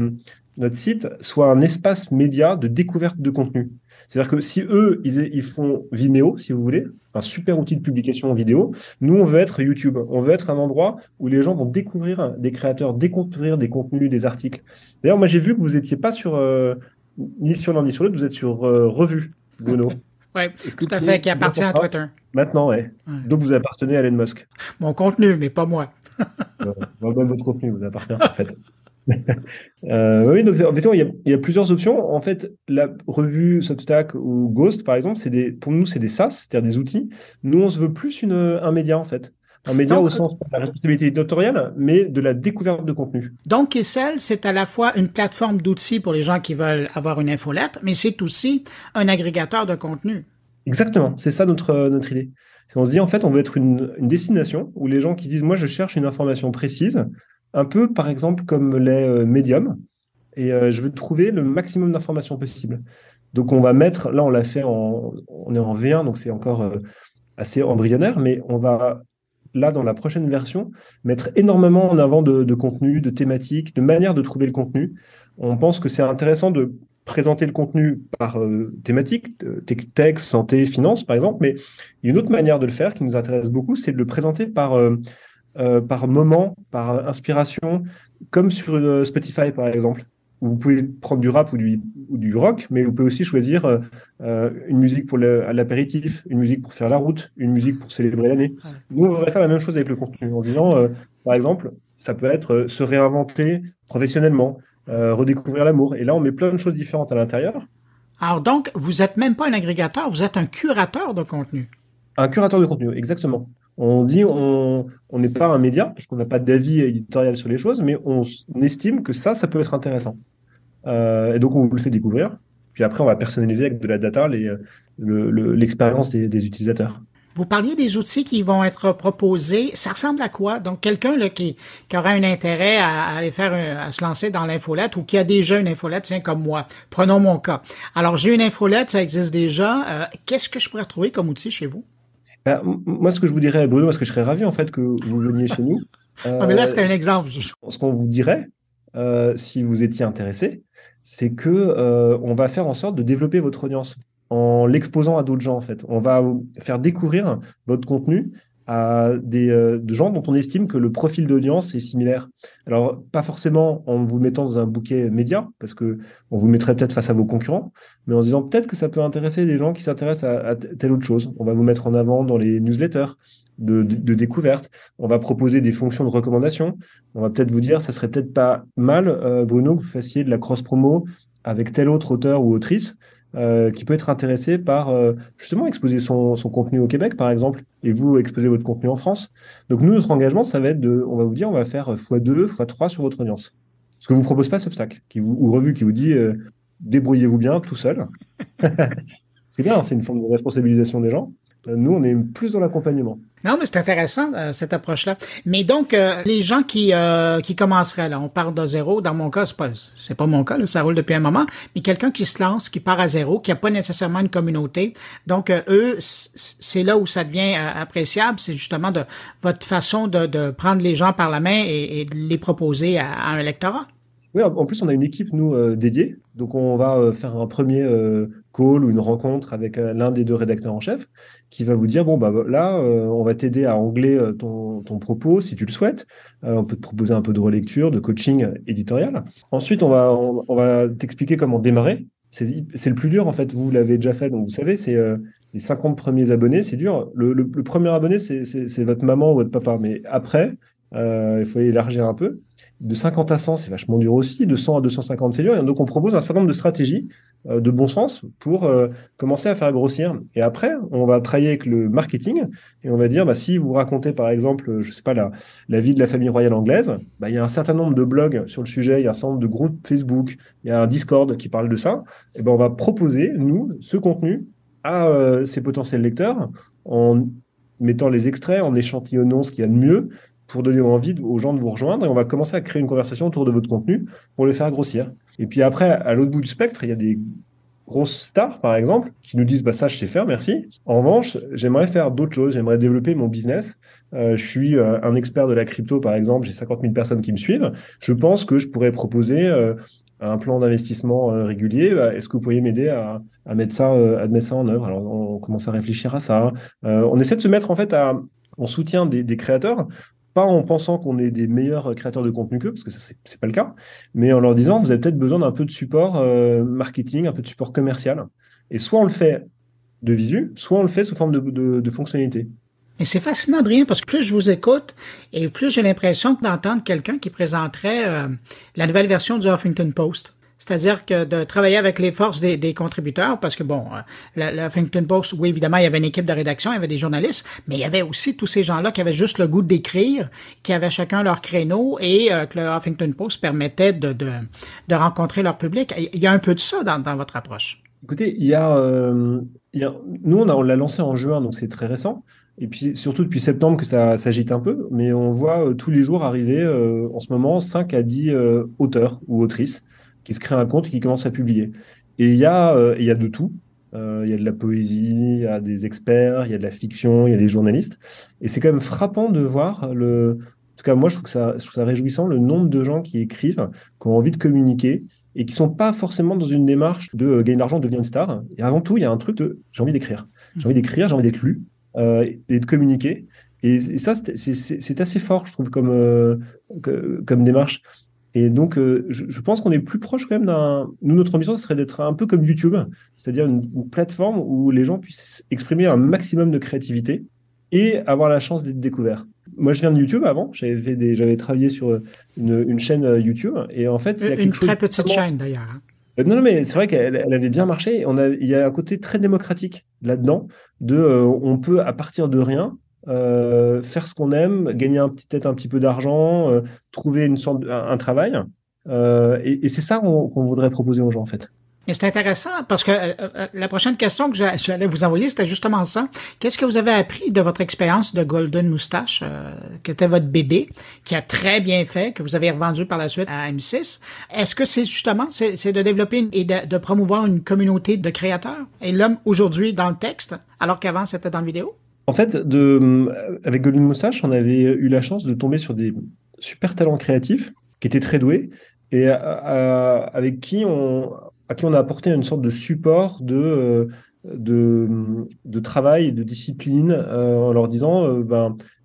site soit un espace média de découverte de contenu. C'est-à-dire que si eux, ils font Vimeo, si vous voulez, un super outil de publication en vidéo, nous, on veut être YouTube. On veut être un endroit où les gens vont découvrir des créateurs, découvrir des contenus, des articles. D'ailleurs, moi, j'ai vu que vous n'étiez pas ni sur l'un ni sur l'autre, vous êtes sur Revue, Bruno. Oui, Est-ce que tout à tu fait, es qui appartient à d'accord? Twitter. Maintenant, ouais. Ouais. Donc, vous appartenez à Elon Musk. Mon contenu, mais pas moi. Même votre contenu vous appartient, en fait. Oui, donc effectivement, il y a plusieurs options. En fait, la revue Substack ou Ghost, par exemple, pour nous, c'est des SaaS, c'est-à-dire des outils. Nous, on se veut plus un média, en fait. Un média Donc, au sens pas de la responsabilité éditoriale, mais de la découverte de contenu. donc Kissel, c'est à la fois une plateforme d'outils pour les gens qui veulent avoir une infolette, mais c'est aussi un agrégateur de contenu. Exactement, c'est ça notre idée. On se dit, en fait, on veut être une destination où les gens qui se disent, moi, je cherche une information précise, un peu, par exemple, comme les médiums, et je veux trouver le maximum d'informations possible. Donc, on va mettre, là, on est en V1, donc c'est encore assez embryonnaire, mais on va, là, dans la prochaine version, mettre énormément en avant de contenu, de thématiques, de manière de trouver le contenu. On pense que c'est intéressant de présenter le contenu par thématique, tech, santé, finance, par exemple, mais il y a une autre manière de le faire qui nous intéresse beaucoup, c'est de le présenter par moment, par inspiration, comme sur Spotify, par exemple. Où vous pouvez prendre du rap ou du rock, mais vous pouvez aussi choisir une musique pour l'apéritif, une musique pour faire la route, une musique pour célébrer l'année. Ouais. Nous, on voudrait faire la même chose avec le contenu, en disant, par exemple, ça peut être se réinventer professionnellement, redécouvrir l'amour. Et là, on met plein de choses différentes à l'intérieur. Alors donc, vous êtes même pas un agrégateur, vous êtes un curateur de contenu. Un curateur de contenu, exactement. On dit on n'est pas un média, parce qu'on n'a pas d'avis éditorial sur les choses, mais on estime que ça peut être intéressant. Et donc, on vous le fait découvrir. Puis après, on va personnaliser avec de la data l'expérience des utilisateurs. Vous parliez des outils qui vont être proposés. Ça ressemble à quoi? Donc, quelqu'un là, qui aura un intérêt à aller à se lancer dans l'infolette ou qui a déjà une infolette, tiens, comme moi. Prenons mon cas. Alors, j'ai une infolette, ça existe déjà. Qu'est-ce que je pourrais retrouver comme outil chez vous? Moi, ce que je vous dirais, Bruno, parce que je serais ravi en fait que vous veniez chez nous. Ah, mais là, c'était un exemple. Ce qu'on vous dirait, si vous étiez intéressé, c'est que on va faire en sorte de développer votre audience en l'exposant à d'autres gens en fait. On va faire découvrir votre contenu à de gens dont on estime que le profil d'audience est similaire. Alors, pas forcément en vous mettant dans un bouquet média, parce que on vous mettrait peut-être face à vos concurrents, mais en se disant peut-être que ça peut intéresser des gens qui s'intéressent à telle autre chose. On va vous mettre en avant dans les newsletters de découverte. On va proposer des fonctions de recommandation. On va peut-être vous dire, ça serait peut-être pas mal, Bruno, que vous fassiez de la cross-promo avec tel autre auteur ou autrice qui peut être intéressé par justement exposer son contenu au Québec, par exemple, et vous exposer votre contenu en France. Donc nous, notre engagement, ça va être on va vous dire, on va faire x2, x3 sur votre audience. Ce que vous propose pas Substack, ou Revue qui vous dit, débrouillez-vous bien tout seul. C'est bien, c'est une forme de responsabilisation des gens. Nous, on est plus dans l'accompagnement. Non, mais c'est intéressant, cette approche-là. Mais donc, les gens qui commenceraient, là, on part de zéro. Dans mon cas, c'est pas mon cas, là, ça roule depuis un moment. Mais quelqu'un qui se lance, qui part à zéro, qui a pas nécessairement une communauté. Donc, eux, c'est là où ça devient appréciable. C'est justement votre façon de prendre les gens par la main et de les proposer à un lectorat. Oui, en plus, on a une équipe, nous, dédiée. Donc, on va faire un premier call ou une rencontre avec l'un des deux rédacteurs en chef qui va vous dire, bon, bah là, on va t'aider à angler ton propos si tu le souhaites. On peut te proposer un peu de relecture, de coaching éditorial. Ensuite, on va t'expliquer comment démarrer. C'est le plus dur, en fait. Vous l'avez déjà fait, donc vous savez, c'est les 50 premiers abonnés, c'est dur. Le premier abonné, c'est votre maman ou votre papa. Mais après, il faut élargir un peu. De 50 à 100, c'est vachement dur aussi. De 100 à 250, c'est dur. Et donc, on propose un certain nombre de stratégies de bon sens pour commencer à faire grossir. Et après, on va travailler avec le marketing et on va dire, bah, si vous racontez, par exemple, je sais pas, la vie de la famille royale anglaise, bah, il y a un certain nombre de blogs sur le sujet, il y a un certain nombre de groupes Facebook, il y a un Discord qui parle de ça. Et ben, on va proposer, nous, ce contenu à ces potentiels lecteurs en mettant les extraits, en échantillonnant ce qu'il y a de mieux pour donner envie aux gens de vous rejoindre et on va commencer à créer une conversation autour de votre contenu pour le faire grossir. Et puis après, à l'autre bout du spectre, il y a des grosses stars, par exemple, qui nous disent bah, « ça, je sais faire, merci. En revanche, j'aimerais faire d'autres choses, j'aimerais développer mon business. Je suis un expert de la crypto, par exemple, j'ai 50 000 personnes qui me suivent. Je pense que je pourrais proposer un plan d'investissement régulier. Est-ce que vous pourriez m'aider à mettre ça en œuvre ?» Alors, on commence à réfléchir à ça. On essaie de se mettre en fait en soutien des créateurs, pas en pensant qu'on est des meilleurs créateurs de contenu qu'eux, parce que c'est pas le cas, mais en leur disant, vous avez peut-être besoin d'un peu de support marketing, un peu de support commercial. Et soit on le fait de visu, soit on le fait sous forme de fonctionnalité. Mais c'est fascinant, Adrien, parce que plus je vous écoute et plus j'ai l'impression d'entendre quelqu'un qui présenterait la nouvelle version du Huffington Post. C'est-à-dire que de travailler avec les forces des contributeurs, parce que bon, le Huffington Post, oui, évidemment, il y avait une équipe de rédaction, il y avait des journalistes, mais il y avait aussi tous ces gens-là qui avaient juste le goût d'écrire, qui avaient chacun leur créneau et que le Huffington Post permettait de rencontrer leur public. Il y a un peu de ça dans votre approche. Écoutez, nous, on l'a lancé en juin, donc c'est très récent. Et puis surtout depuis septembre que ça s'agite un peu, mais on voit tous les jours arriver en ce moment 5 à 10 auteurs ou autrices qui se créent un compte et qui commencent à publier. Et il y a de tout. Il y a de la poésie, il y a des experts, il y a de la fiction, il y a des journalistes. Et c'est quand même frappant de voir En tout cas, moi, je trouve ça réjouissant le nombre de gens qui écrivent, qui ont envie de communiquer et qui sont pas forcément dans une démarche de gagner de l'argent, devenir une star. Et avant tout, il y a un truc de j'ai envie d'écrire. J'ai envie d'écrire, j'ai envie d'être lu et de communiquer. Et ça, c'est assez fort, je trouve, comme démarche. Et donc, je pense qu'on est plus proche quand même Nous, notre ambition, ce serait d'être un peu comme YouTube, c'est-à-dire une plateforme où les gens puissent exprimer un maximum de créativité et avoir la chance d'être découverts. Moi, je viens de YouTube avant. J'avais travaillé sur une chaîne YouTube. Et en fait, il y a Une très petite chaîne, d'ailleurs. Non, mais c'est vrai qu'elle avait bien marché. Il y a un côté très démocratique là-dedans. On peut, à partir de rien, faire ce qu'on aime, gagner peut-être un petit peu d'argent, trouver un travail. Et c'est ça qu'on voudrait proposer aux gens, en fait. Mais c'est intéressant parce que la prochaine question que j'allais vous envoyer, c'était justement ça. Qu'est-ce que vous avez appris de votre expérience de Golden Moustache, qui était votre bébé, qui a très bien fait, que vous avez revendu par la suite à M6? Est-ce que c'est justement, c'est de développer et de promouvoir une communauté de créateurs? Et l'homme aujourd'hui dans le texte, alors qu'avant c'était dans le vidéo? En fait, avec Golden Moustache, on avait eu la chance de tomber sur des super talents créatifs qui étaient très doués et avec à qui on a apporté une sorte de support de travail et de discipline en leur disant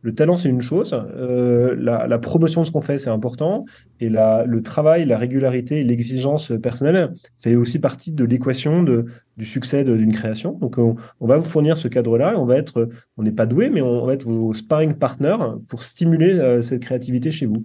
le talent c'est une chose, la promotion de ce qu'on fait c'est important et le travail, la régularité et l'exigence personnelle fait aussi partie de l'équation du succès d'une création. Donc on va vous fournir ce cadre-là et on n'est pas doué mais on va être vos sparring partners pour stimuler cette créativité chez vous.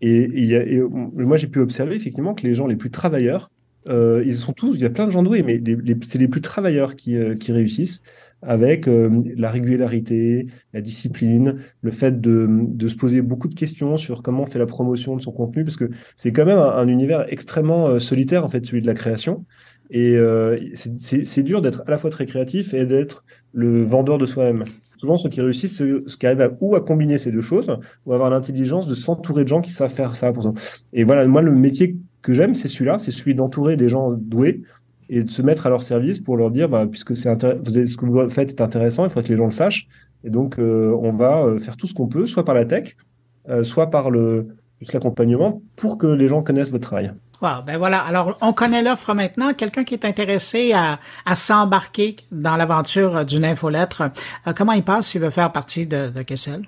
Et moi j'ai pu observer effectivement que les gens les plus travailleurs il y a plein de gens doués, mais c'est les plus travailleurs qui réussissent avec la régularité, la discipline, le fait de se poser beaucoup de questions sur comment on fait la promotion de son contenu, parce que c'est quand même un univers extrêmement solitaire, en fait, celui de la création. Et c'est dur d'être à la fois très créatif et d'être le vendeur de soi-même. Souvent, ceux qui réussissent, ceux qui arrivent à combiner ces deux choses, ou avoir l'intelligence de s'entourer de gens qui savent faire ça. Et voilà, moi, le métier que j'aime, c'est celui-là, c'est celui d'entourer des gens doués et de se mettre à leur service pour leur dire, puisque ce que vous faites est intéressant, il faudrait que les gens le sachent. Et donc, on va faire tout ce qu'on peut, soit par la tech, soit par juste l'accompagnement, pour que les gens connaissent votre travail. Wow, ben voilà. Alors, on connaît l'offre maintenant. Quelqu'un qui est intéressé à s'embarquer dans l'aventure d'une infolettre, comment il passe s'il veut faire partie de Kessel?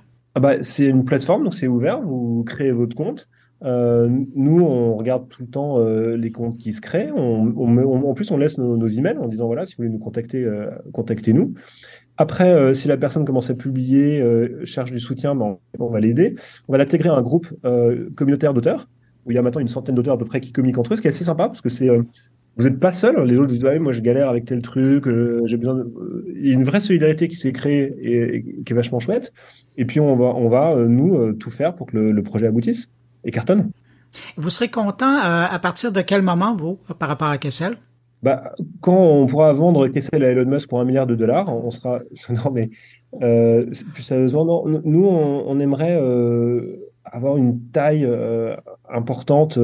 C'est une plateforme, donc c'est ouvert. Vous créez votre compte. Nous, on regarde tout le temps les comptes qui se créent. En plus, on laisse nos emails en disant, voilà, si vous voulez nous contacter, contactez-nous. Après, si la personne commence à publier, cherche du soutien, on va l'aider. On va l'intégrer à un groupe communautaire d'auteurs, où il y a maintenant une centaine d'auteurs à peu près qui communiquent entre eux, ce qui est assez sympa, parce que vous n'êtes pas seul. Les autres vous disent, moi je galère avec tel truc, j'ai besoin Il y a une vraie solidarité qui s'est créée et qui est vachement chouette. Et puis on va nous, tout faire pour que le projet aboutisse et cartonne. Vous serez content à partir de quel moment, vous, par rapport à Kessel? Quand on pourra vendre Kessel à Elon Musk pour $1 milliard, on sera... Non, mais plus sérieusement, non, nous, on aimerait avoir une taille importante.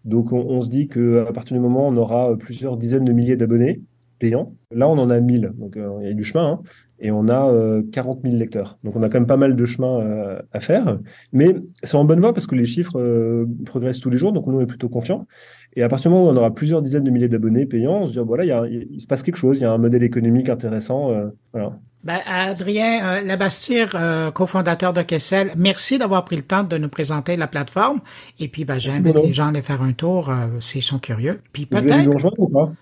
Donc, on se dit qu'à partir du moment où on aura plusieurs dizaines de milliers d'abonnés payants, là, on en a 1000. Donc, il y a du chemin, hein, et on a 40 000 lecteurs. Donc, on a quand même pas mal de chemin à faire. Mais c'est en bonne voie parce que les chiffres progressent tous les jours. Donc, nous, on est plutôt confiants. Et à partir du moment où on aura plusieurs dizaines de milliers d'abonnés payants, on se dit, voilà, il se passe quelque chose, il y a un modèle économique intéressant. Voilà. Adrien Labastide, cofondateur de Kessel, merci d'avoir pris le temps de nous présenter la plateforme. Et puis, j'invite les gens à aller faire un tour s'ils sont curieux. Puis peut-être. Vous allez nous rejoindre ou pas?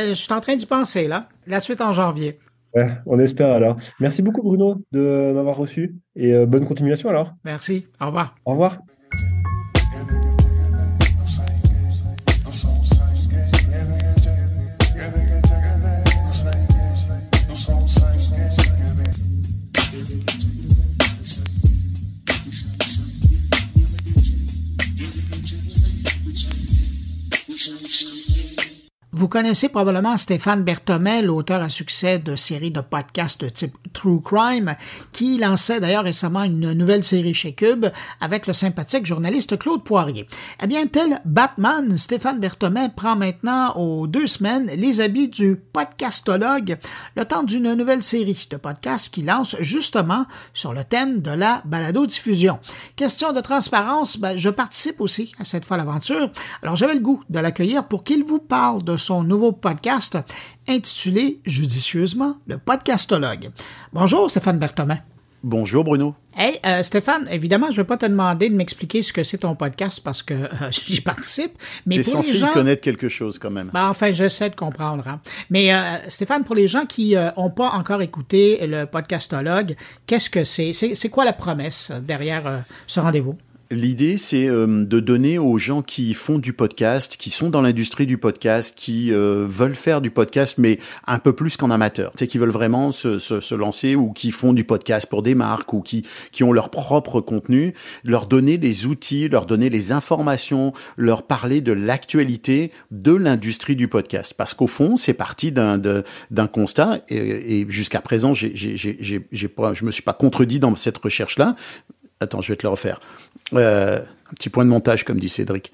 Je suis en train d'y penser, là. La suite en janvier. Ouais, on espère alors. Merci beaucoup Bruno de m'avoir reçu et bonne continuation alors. Merci. Au revoir. Au revoir. Vous connaissez probablement Stéphane Berthommet, l'auteur à succès de séries de podcasts de type True Crime, qui lançait d'ailleurs récemment une nouvelle série chez Cube avec le sympathique journaliste Claude Poirier. Eh bien, tel Batman, Stéphane Berthommet prend maintenant aux 2 semaines les habits du podcastologue, le temps d'une nouvelle série de podcasts qu'il lance justement sur le thème de la balado-diffusion. Question de transparence, je participe aussi à cette fois l'aventure. Alors, j'avais le goût de l'accueillir pour qu'il vous parle de son nouveau podcast intitulé judicieusement le podcastologue. Bonjour Stéphane Berthommet. Bonjour Bruno. Hey Stéphane, évidemment, je ne vais pas te demander de m'expliquer ce que c'est ton podcast parce que j'y participe. Mais t'es pour censé les gens... y connaître quelque chose quand même. Enfin, j'essaie de comprendre. Hein. Mais Stéphane, pour les gens qui n'ont pas encore écouté le podcastologue, qu'est-ce que c'est? C'est quoi la promesse derrière ce rendez-vous? L'idée, c'est de donner aux gens qui font du podcast, qui sont dans l'industrie du podcast, qui veulent faire du podcast, mais un peu plus qu'en amateur. Tu sais, qui veulent vraiment se lancer ou qui font du podcast pour des marques ou qui ont leur propre contenu, leur donner les outils, leur donner les informations, leur parler de l'actualité de l'industrie du podcast. Parce qu'au fond, c'est parti d'un constat et jusqu'à présent, je me suis pas contredit dans cette recherche-là. Attends, je vais te le refaire. Un petit point de montage, comme dit Cédric.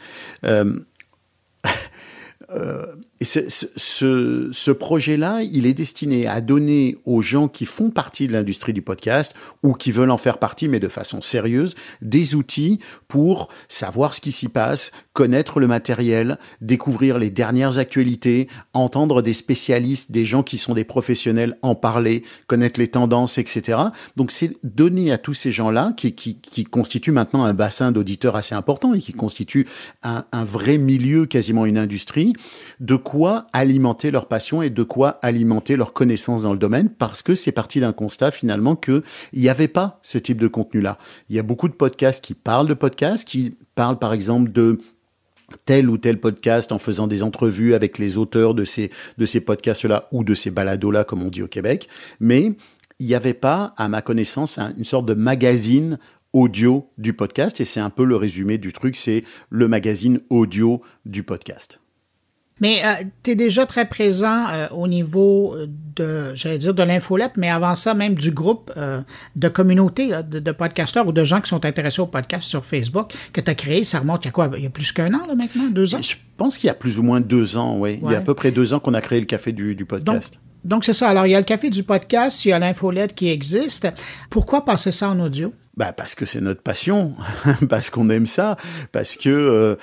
Et ce projet-là, il est destiné à donner aux gens qui font partie de l'industrie du podcast ou qui veulent en faire partie, mais de façon sérieuse, des outils pour savoir ce qui s'y passe, connaître le matériel, découvrir les dernières actualités, entendre des spécialistes, des gens qui sont des professionnels en parler, connaître les tendances, etc. Donc, c'est donner à tous ces gens-là, qui constituent maintenant un bassin d'auditeurs assez important et qui constituent un vrai milieu, quasiment une industrie, de quoi alimenter leur passion et de quoi alimenter leur connaissance dans le domaine, parce que c'est parti d'un constat finalement qu'il n'y avait pas ce type de contenu-là. Il y a beaucoup de podcasts qui parlent de podcasts, qui parlent par exemple de tel ou tel podcast en faisant des entrevues avec les auteurs de ces podcasts-là ou de ces balados-là, comme on dit au Québec, mais il n'y avait pas, à ma connaissance, une sorte de magazine audio du podcast, et c'est un peu le résumé du truc, c'est le magazine audio du podcast. Mais tu es déjà très présent au niveau de l'infolette, mais avant ça, même du groupe de communauté de podcasteurs ou de gens qui sont intéressés au podcast sur Facebook que tu as créé. Ça remonte à quoi? Il y a plus qu'un an, là, maintenant? 2 ans? Je pense qu'il y a plus ou moins 2 ans, oui. Ouais. Il y a à peu près 2 ans qu'on a créé le Café du podcast. Donc, c'est ça. Alors, il y a le Café du podcast, il y a l'infolette qui existe. Pourquoi passer ça en audio? Parce que c'est notre passion, parce qu'on aime ça, parce que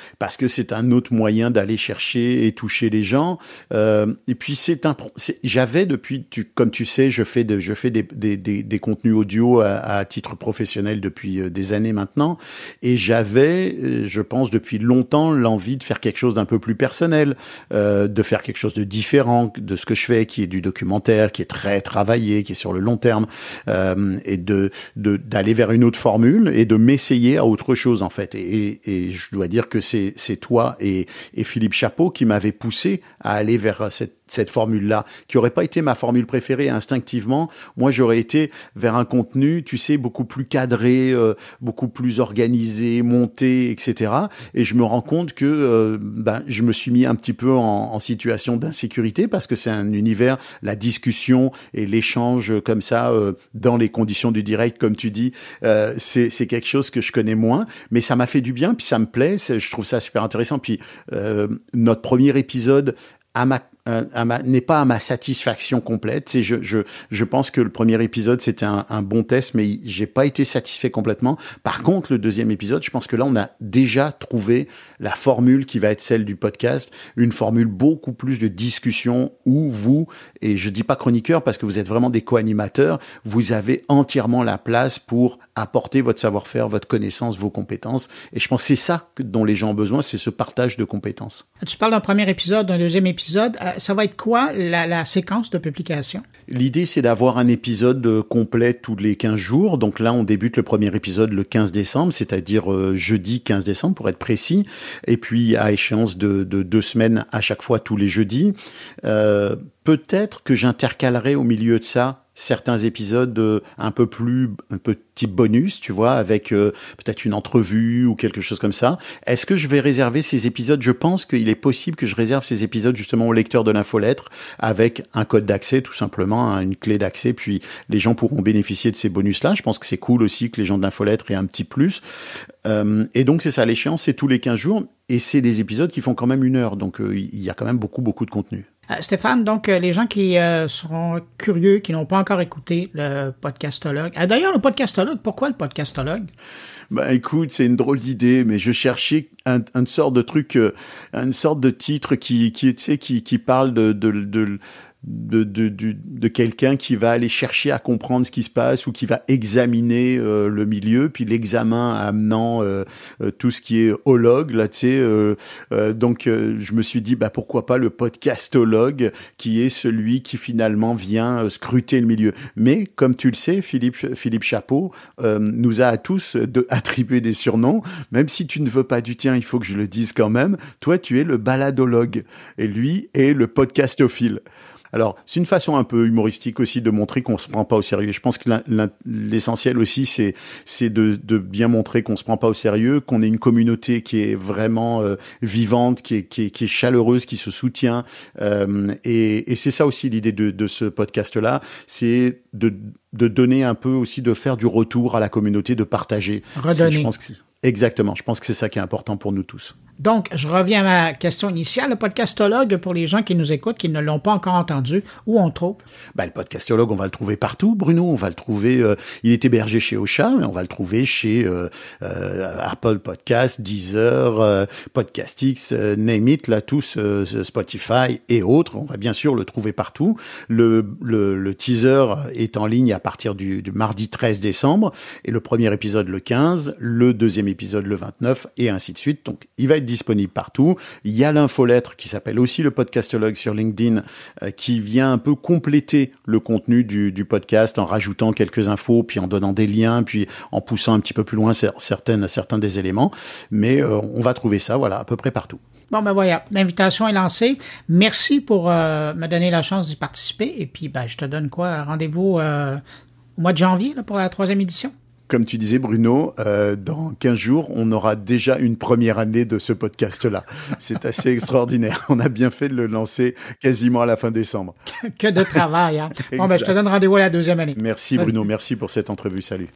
c'est un autre moyen d'aller chercher et toucher les gens. Et puis j'avais depuis, comme tu sais, je fais des contenus audio à titre professionnel depuis des années maintenant, et j'avais, je pense depuis longtemps, l'envie de faire quelque chose d'un peu plus personnel, de faire quelque chose de différent de ce que je fais, qui est du documentaire, qui est très travaillé, qui est sur le long terme, et d'aller vers une autre formule et de m'essayer à autre chose en fait. Et je dois dire que c'est toi et Philippe Chapeau qui m'avait poussé à aller vers cette formule-là, qui aurait pas été ma formule préférée instinctivement. Moi, j'aurais été vers un contenu, tu sais, beaucoup plus cadré, beaucoup plus organisé, monté, etc. Et je me rends compte que je me suis mis un petit peu en situation d'insécurité parce que c'est un univers, la discussion et l'échange comme ça, dans les conditions du direct, comme tu dis, c'est quelque chose que je connais moins, mais ça m'a fait du bien, puis ça me plaît, je trouve ça super intéressant. Puis notre premier épisode n'est pas à ma satisfaction complète. Je pense que le premier épisode, c'était un bon test, mais j'ai pas été satisfait complètement. Par contre, le deuxième épisode, je pense que là, on a déjà trouvé la formule qui va être celle du podcast, une formule beaucoup plus de discussion où vous, et je dis pas chroniqueur parce que vous êtes vraiment des co-animateurs, vous avez entièrement la place pour apporter votre savoir-faire, votre connaissance, vos compétences. Et je pense que c'est ça dont les gens ont besoin, c'est ce partage de compétences. Tu parles d'un premier épisode, d'un deuxième épisode. ça va être quoi la séquence de publication? L'idée, c'est d'avoir un épisode complet tous les 15 jours. Donc là, on débute le premier épisode le 15 décembre, c'est-à-dire jeudi 15 décembre pour être précis. Et puis, à échéance de 2 semaines à chaque fois tous les jeudis. Peut-être que j'intercalerai au milieu de ça certains épisodes un petit bonus, tu vois, avec peut-être une entrevue ou quelque chose comme ça. Est-ce que je vais réserver ces épisodes? Je pense qu'il est possible que je réserve ces épisodes justement aux lecteurs de l'infolettre avec un code d'accès, tout simplement, hein, une clé d'accès, puis les gens pourront bénéficier de ces bonus-là. Je pense que c'est cool aussi que les gens de l'infolettre aient un petit plus. Et donc, c'est ça, l'échéance, c'est tous les 15 jours, et c'est des épisodes qui font quand même 1 heure, donc il y a quand même beaucoup de contenu. Stéphane, donc les gens qui seront curieux, qui n'ont pas encore écouté le podcastologue. D'ailleurs, le podcastologue, pourquoi le podcastologue? Ben écoute, c'est une drôle d'idée, mais je cherchais une sorte de truc, une sorte de titre qui parle de quelqu'un qui va aller chercher à comprendre ce qui se passe ou qui va examiner le milieu, puis l'examen amenant tout ce qui est hologue, là, tu sais. Donc, je me suis dit, bah pourquoi pas le podcastologue, qui est celui qui finalement vient scruter le milieu. Mais comme tu le sais, Philippe Chapeau nous a à tous attribué des surnoms. Même si tu ne veux pas du tien, il faut que je le dise quand même. Toi, tu es le baladologue et lui est le podcastophile. Alors, c'est une façon un peu humoristique aussi de montrer qu'on se prend pas au sérieux. Je pense que l'essentiel aussi, c'est de bien montrer qu'on se prend pas au sérieux, qu'on est une communauté qui est vraiment vivante, qui est chaleureuse, qui se soutient. Et c'est ça aussi l'idée de ce podcast-là, c'est de donner un peu aussi, de faire du retour à la communauté, de partager. Redonner. Je pense que exactement. Je pense que c'est ça qui est important pour nous tous. Donc, je reviens à ma question initiale. Le podcastologue, pour les gens qui nous écoutent, qui ne l'ont pas encore entendu, où on le trouve? Ben, le podcastologue, on va le trouver partout, Bruno. On va le trouver, il est hébergé chez Ocha, mais on va le trouver chez Apple Podcasts, Deezer, Podcastix, name it, là, tous, Spotify et autres. On va bien sûr le trouver partout. Le teaser est en ligne à partir du mardi 13 décembre, et le premier épisode le 15, le deuxième épisode le 29, et ainsi de suite. Donc, il va être disponible partout. Il y a l'infolettre qui s'appelle aussi le podcastologue sur LinkedIn, qui vient un peu compléter le contenu du podcast en rajoutant quelques infos, puis en donnant des liens, puis en poussant un petit peu plus loin certains des éléments. Mais on va trouver ça, voilà, à peu près partout. Bon, ben voilà, l'invitation est lancée. Merci pour me donner la chance d'y participer. Et puis, ben, je te donne quoi? Rendez-vous au mois de janvier là, pour la 3e édition? Comme tu disais, Bruno, dans 15 jours, on aura déjà une première année de ce podcast-là. C'est assez extraordinaire. On a bien fait de le lancer quasiment à la fin décembre. Que de travail, hein? Bon, ben, je te donne rendez-vous à la 2e année. Merci, salut. Bruno. Merci pour cette entrevue. Salut.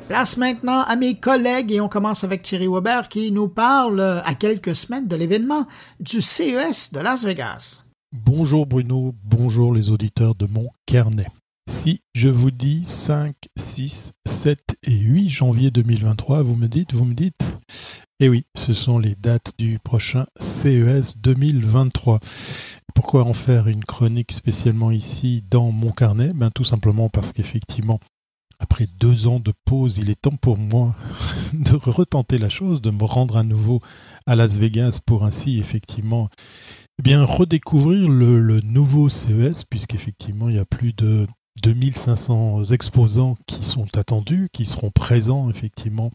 Place maintenant à mes collègues et on commence avec Thierry Weber qui nous parle à quelques semaines de l'événement du CES de Las Vegas. Bonjour Bruno, bonjour les auditeurs de mon carnet. Si je vous dis 5, 6, 7 et 8 janvier 2023, vous me dites, eh oui, ce sont les dates du prochain CES 2023. Pourquoi en faire une chronique spécialement ici dans mon carnet? Tout simplement parce qu'effectivement, après 2 ans de pause, il est temps pour moi de retenter la chose, de me rendre à nouveau à Las Vegas pour ainsi effectivement redécouvrir le nouveau CES, puisqu'effectivement il y a plus de 2500 exposants qui sont attendus, qui seront présents effectivement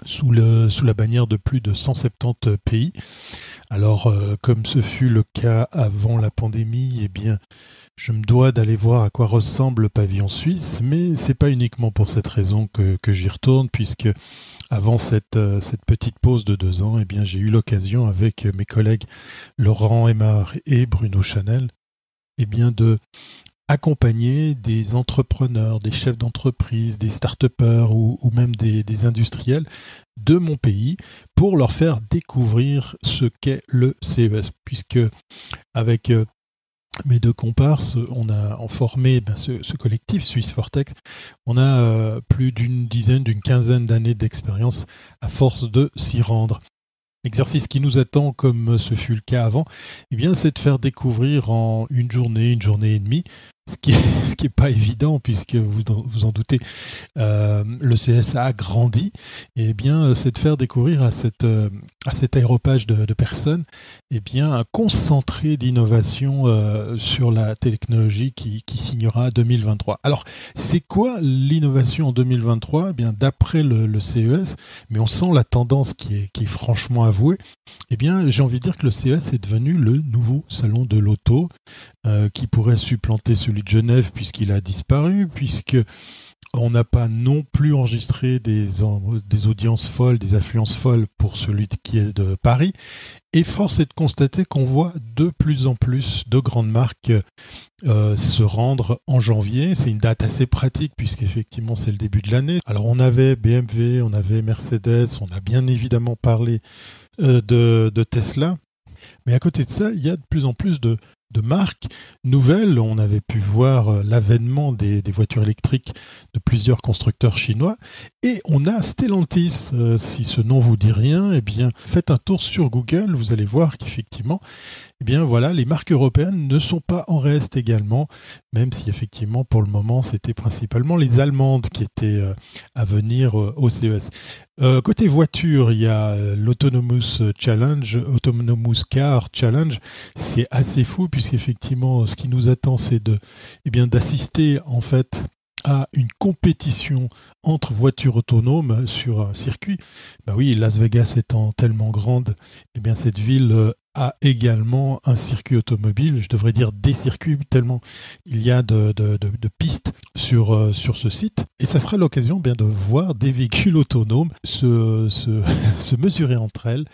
sous la bannière de plus de 170 pays. Alors, comme ce fut le cas avant la pandémie, je me dois d'aller voir à quoi ressemble le pavillon suisse, mais c'est pas uniquement pour cette raison que j'y retourne, puisque avant cette petite pause de 2 ans, j'ai eu l'occasion avec mes collègues Laurent Aymar et Bruno Chanel, de accompagner des entrepreneurs, des chefs d'entreprise, des start-upers ou même des industriels de mon pays pour leur faire découvrir ce qu'est le CES, puisque avec mes deux comparses, on a formé ce collectif Suisse Vortex. On a plus d'une quinzaine d'années d'expérience à force de s'y rendre. L'exercice qui nous attend, comme ce fut le cas avant, eh bien, c'est de faire découvrir en une journée et demie, ce qui est pas évident puisque vous en doutez, le CS a grandi. Et bien, c'est de faire découvrir à cet aéropage de personnes, eh bien, un concentré d'innovation sur la technologie qui signera 2023. Alors, c'est quoi l'innovation en 2023 ? Eh bien, d'après le CES, mais on sent la tendance qui est franchement avouée. Eh bien, j'ai envie de dire que le CES est devenu le nouveau salon de l'auto qui pourrait supplanter celui de Genève puisqu'il a disparu, puisque on n'a pas non plus enregistré des audiences folles, des affluences folles pour celui qui est de Paris. Et force est de constater qu'on voit de plus en plus de grandes marques se rendre en janvier. C'est une date assez pratique puisqu'effectivement c'est le début de l'année. Alors on avait BMW, on avait Mercedes, on a bien évidemment parlé de Tesla. Mais à côté de ça, il y a de plus en plus de marques nouvelles. On avait pu voir l'avènement des voitures électriques de plusieurs constructeurs chinois. Et on a Stellantis. Si ce nom vous dit rien, eh bien, faites un tour sur Google. Vous allez voir qu'effectivement, eh bien, voilà, les marques européennes ne sont pas en reste également, même si effectivement, pour le moment, c'était principalement les Allemandes qui étaient à venir au CES. Côté voiture, il y a l'Autonomous Challenge, Autonomous Car Challenge. C'est assez fou puisqu'effectivement, ce qui nous attend, c'est d'assister en fait à une compétition entre voitures autonomes sur un circuit. Ben oui, Las Vegas étant tellement grande, eh bien cette ville a également un circuit automobile, je devrais dire des circuits, tellement il y a de pistes sur ce site. Et ça sera l'occasion bien de voir des véhicules autonomes se mesurer entre elles.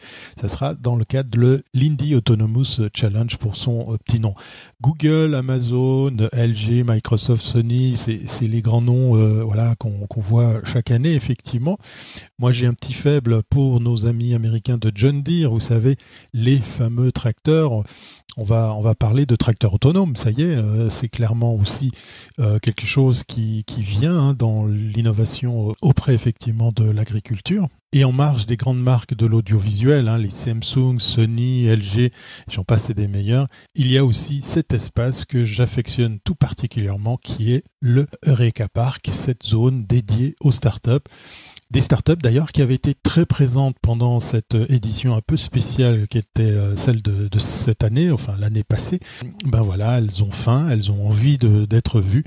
Ça sera dans le cadre de l'Indy Autonomous Challenge pour son petit nom. Google, Amazon, LG, Microsoft, Sony, c'est les grands noms qu'on voit chaque année, effectivement. Moi, j'ai un petit faible pour nos amis américains de John Deere, vous savez, les fameux tracteurs. On va parler de tracteurs autonomes, ça y est, c'est clairement aussi quelque chose qui vient dans l'innovation auprès effectivement de l'agriculture. Et en marge des grandes marques de l'audiovisuel, les Samsung, Sony, LG, j'en passe et des meilleurs, il y a aussi cet espace que j'affectionne tout particulièrement qui est le Eureka Park, cette zone dédiée aux startups. Des startups d'ailleurs qui avaient été très présentes pendant cette édition un peu spéciale qui était celle de cette année, enfin l'année passée. Ben voilà, elles ont faim, elles ont envie d'être vues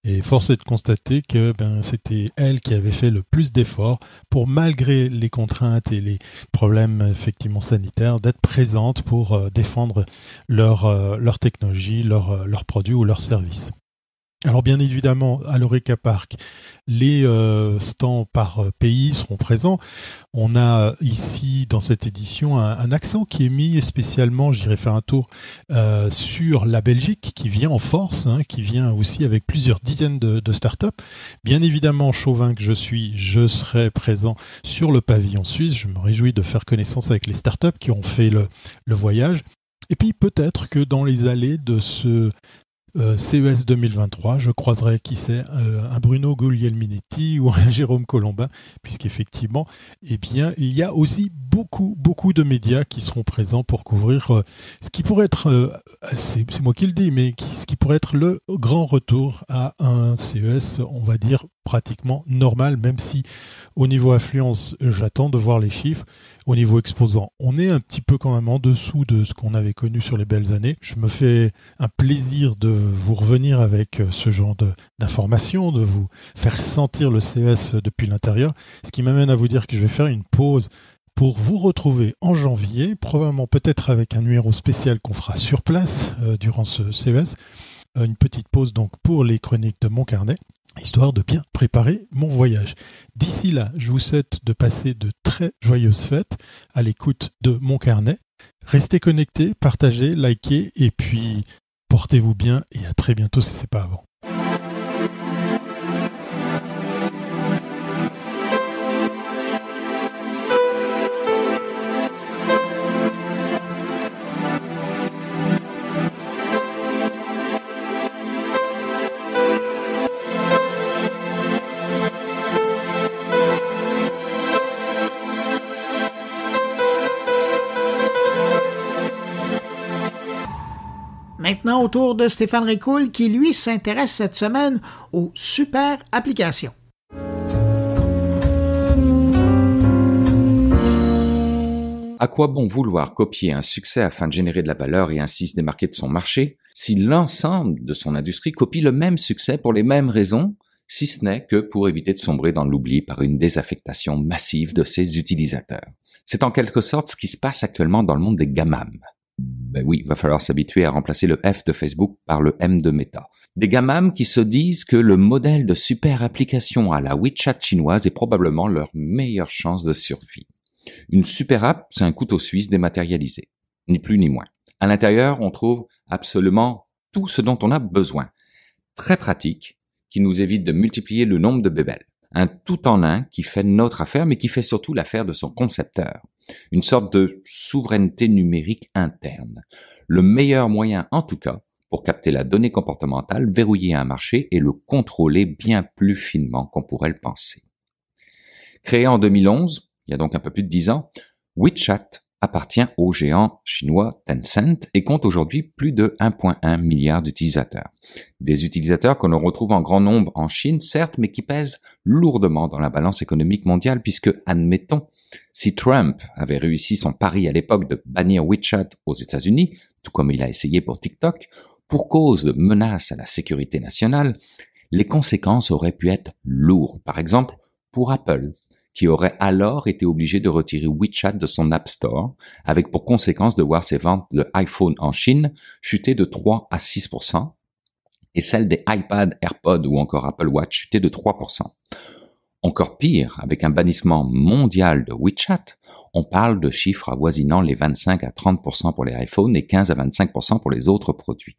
et force est de constater que c'était elles qui avaient fait le plus d'efforts pour, malgré les contraintes et les problèmes effectivement sanitaires, d'être présentes pour défendre leur technologie, leurs produits ou leurs services. Alors bien évidemment, à l'Eureka Park, les stands par pays seront présents. On a ici, dans cette édition, un accent qui est mis spécialement, j'irai faire un tour, sur la Belgique, qui vient en force, qui vient aussi avec plusieurs dizaines de startups. Bien évidemment, chauvin que je suis, je serai présent sur le pavillon suisse. Je me réjouis de faire connaissance avec les startups qui ont fait le voyage. Et puis peut-être que dans les allées de ce CES 2023, je croiserai, qui sait, un Bruno Guglielminetti ou un Jérôme Colombin, puisqu'effectivement, eh bien, il y a aussi beaucoup de médias qui seront présents pour couvrir ce qui pourrait être, c'est moi qui le dis, mais ce qui pourrait être le grand retour à un CES, on va dire, pratiquement normal, même si au niveau affluence, j'attends de voir les chiffres. Au niveau exposant, on est un petit peu quand même en dessous de ce qu'on avait connu sur les belles années. Je me fais un plaisir de vous revenir avec ce genre d'informations, de vous faire sentir le CES depuis l'intérieur, ce qui m'amène à vous dire que je vais faire une pause pour vous retrouver en janvier, probablement peut-être avec un numéro spécial qu'on fera sur place durant ce CES. Une petite pause donc pour les chroniques de mon carnet, histoire de bien préparer mon voyage. D'ici là, je vous souhaite de passer de très joyeuses fêtes à l'écoute de mon carnet. Restez connectés, partagez, likez et puis portez-vous bien et à très bientôt si ce n'est pas avant. Maintenant, au tour de Stéphane Ricoul qui, lui, s'intéresse cette semaine aux super applications. À quoi bon vouloir copier un succès afin de générer de la valeur et ainsi se démarquer de son marché si l'ensemble de son industrie copie le même succès pour les mêmes raisons, si ce n'est que pour éviter de sombrer dans l'oubli par une désaffectation massive de ses utilisateurs? C'est en quelque sorte ce qui se passe actuellement dans le monde des gamams. Ben oui, il va falloir s'habituer à remplacer le F de Facebook par le M de Meta. Des gamams qui se disent que le modèle de super application à la WeChat chinoise est probablement leur meilleure chance de survie. Une super app, c'est un couteau suisse dématérialisé, ni plus ni moins. À l'intérieur, on trouve absolument tout ce dont on a besoin. Très pratique, qui nous évite de multiplier le nombre de bébelles. Un tout-en-un qui fait notre affaire, mais qui fait surtout l'affaire de son concepteur. Une sorte de souveraineté numérique interne. Le meilleur moyen, en tout cas, pour capter la donnée comportementale, verrouiller un marché et le contrôler bien plus finement qu'on pourrait le penser. Créé en 2011, il y a donc un peu plus de 10 ans, WeChat appartient au géant chinois Tencent et compte aujourd'hui plus de 1,1 milliard d'utilisateurs. Des utilisateurs que l'on retrouve en grand nombre en Chine, certes, mais qui pèsent lourdement dans la balance économique mondiale puisque, admettons, si Trump avait réussi son pari à l'époque de bannir WeChat aux États-Unis, tout comme il a essayé pour TikTok, pour cause de menaces à la sécurité nationale, les conséquences auraient pu être lourdes. Par exemple, pour Apple, qui aurait alors été obligé de retirer WeChat de son App Store, avec pour conséquence de voir ses ventes de iPhone en Chine chuter de 3 à 6%, et celles des iPad, AirPods ou encore Apple Watch chuter de 3%. Encore pire, avec un bannissement mondial de WeChat, on parle de chiffres avoisinant les 25 à 30% pour les iPhones et 15 à 25% pour les autres produits.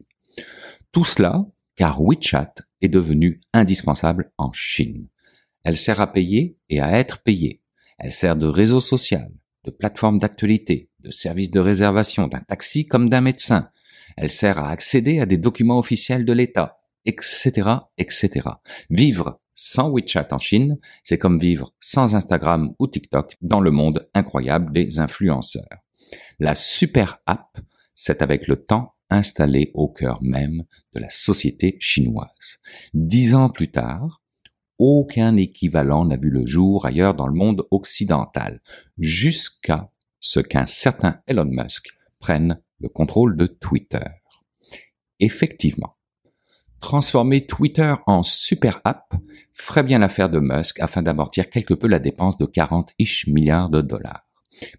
Tout cela car WeChat est devenu indispensable en Chine. Elle sert à payer et à être payée. Elle sert de réseau social, de plateforme d'actualité, de service de réservation d'un taxi comme d'un médecin. Elle sert à accéder à des documents officiels de l'État, etc., etc. Vivre sans WeChat en Chine, c'est comme vivre sans Instagram ou TikTok dans le monde incroyable des influenceurs. La super app s'est avec le temps installée au cœur même de la société chinoise. 10 ans plus tard, aucun équivalent n'a vu le jour ailleurs dans le monde occidental, jusqu'à ce qu'un certain Elon Musk prenne le contrôle de Twitter. Effectivement, transformer Twitter en super app ferait bien l'affaire de Musk afin d'amortir quelque peu la dépense de 40-ish milliards de dollars.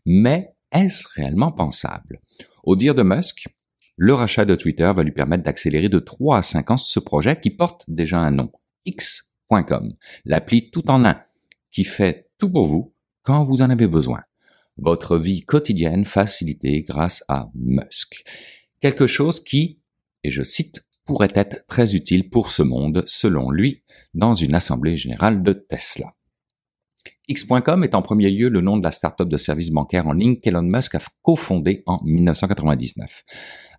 Mais est-ce réellement pensable? Au dire de Musk, le rachat de Twitter va lui permettre d'accélérer de 3 à 5 ans ce projet qui porte déjà un nom, X.com, l'appli tout en un, qui fait tout pour vous quand vous en avez besoin. Votre vie quotidienne facilitée grâce à Musk. Quelque chose qui, et je cite, pourrait être très utile pour ce monde, selon lui, dans une assemblée générale de Tesla. X.com est en premier lieu le nom de la start-up de services bancaires en ligne qu'Elon Musk a cofondée en 1999.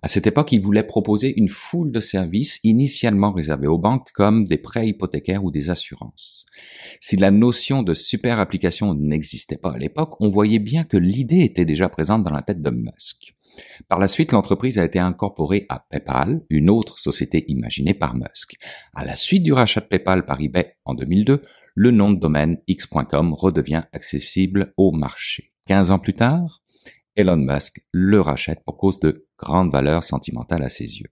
À cette époque, il voulait proposer une foule de services initialement réservés aux banques comme des prêts hypothécaires ou des assurances. Si la notion de super application n'existait pas à l'époque, on voyait bien que l'idée était déjà présente dans la tête de Musk. Par la suite, l'entreprise a été incorporée à PayPal, une autre société imaginée par Musk. À la suite du rachat de PayPal par eBay en 2002, le nom de domaine X.com redevient accessible au marché. 15 ans plus tard, Elon Musk le rachète pour cause de grande valeur sentimentale à ses yeux.